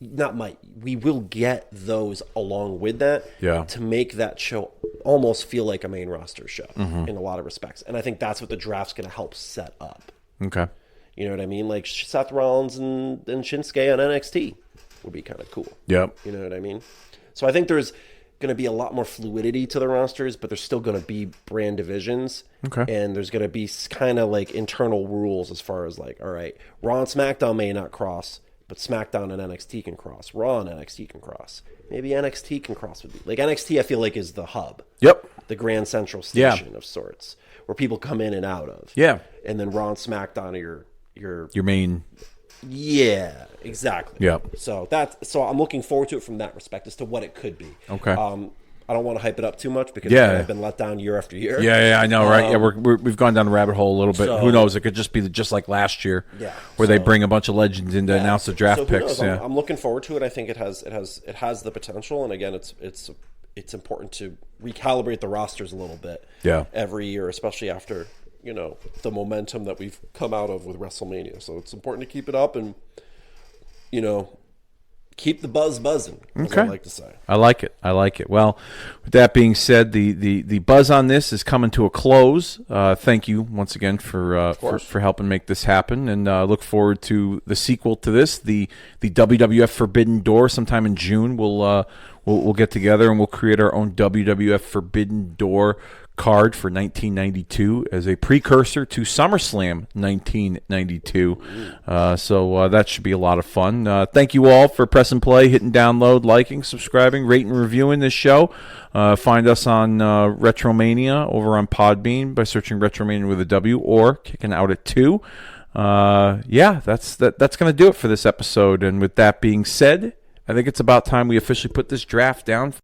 we will get those along with that to make that show almost feel like a main roster show in a lot of respects. And I think that's what the draft's going to help set up. Okay. You know what I mean? Like Seth Rollins and Shinsuke on NXT would be kind of cool. Yep. You know what I mean? So I think there's going to be a lot more fluidity to the rosters, but there's still going to be brand divisions. Okay. And there's going to be kind of like internal rules as far as like, all right, Raw and SmackDown may not cross, but SmackDown and NXT can cross. Raw and NXT can cross. Maybe NXT can cross with like NXT. I feel like is the hub. Yep. The grand central station of sorts where people come in and out of. Yeah. And then Raw and SmackDown are your main. Yeah, exactly. Yeah. So I'm looking forward to it from that respect as to what it could be. Okay. I don't want to hype it up too much because I've been let down year after year. Yeah, I know, right? We've gone down the rabbit hole a little bit. Who knows? It could just be just like last year, where they bring a bunch of legends in to announce the draft picks. Yeah. I'm looking forward to it. I think it has the potential, and again, it's important to recalibrate the rosters a little bit. Every year, especially after the momentum that we've come out of with WrestleMania. So it's important to keep it up and keep the buzz buzzing, as I like to say. I like it. Well, with that being said, the buzz on this is coming to a close. Thank you once again for helping make this happen, and look forward to the sequel to this, the WWF Forbidden Door. Sometime in June, we'll get together and we'll create our own WWF Forbidden Door card for 1992 as a precursor to SummerSlam 1992. So that should be a lot of fun. Thank you all for pressing play, hitting download, liking, subscribing, rating, reviewing this show. Find us on Retromania over on Podbean by searching Retromania with a W or Kicking Out at 2. That's going to do it for this episode. And with that being said, I think it's about time we officially put this draft down.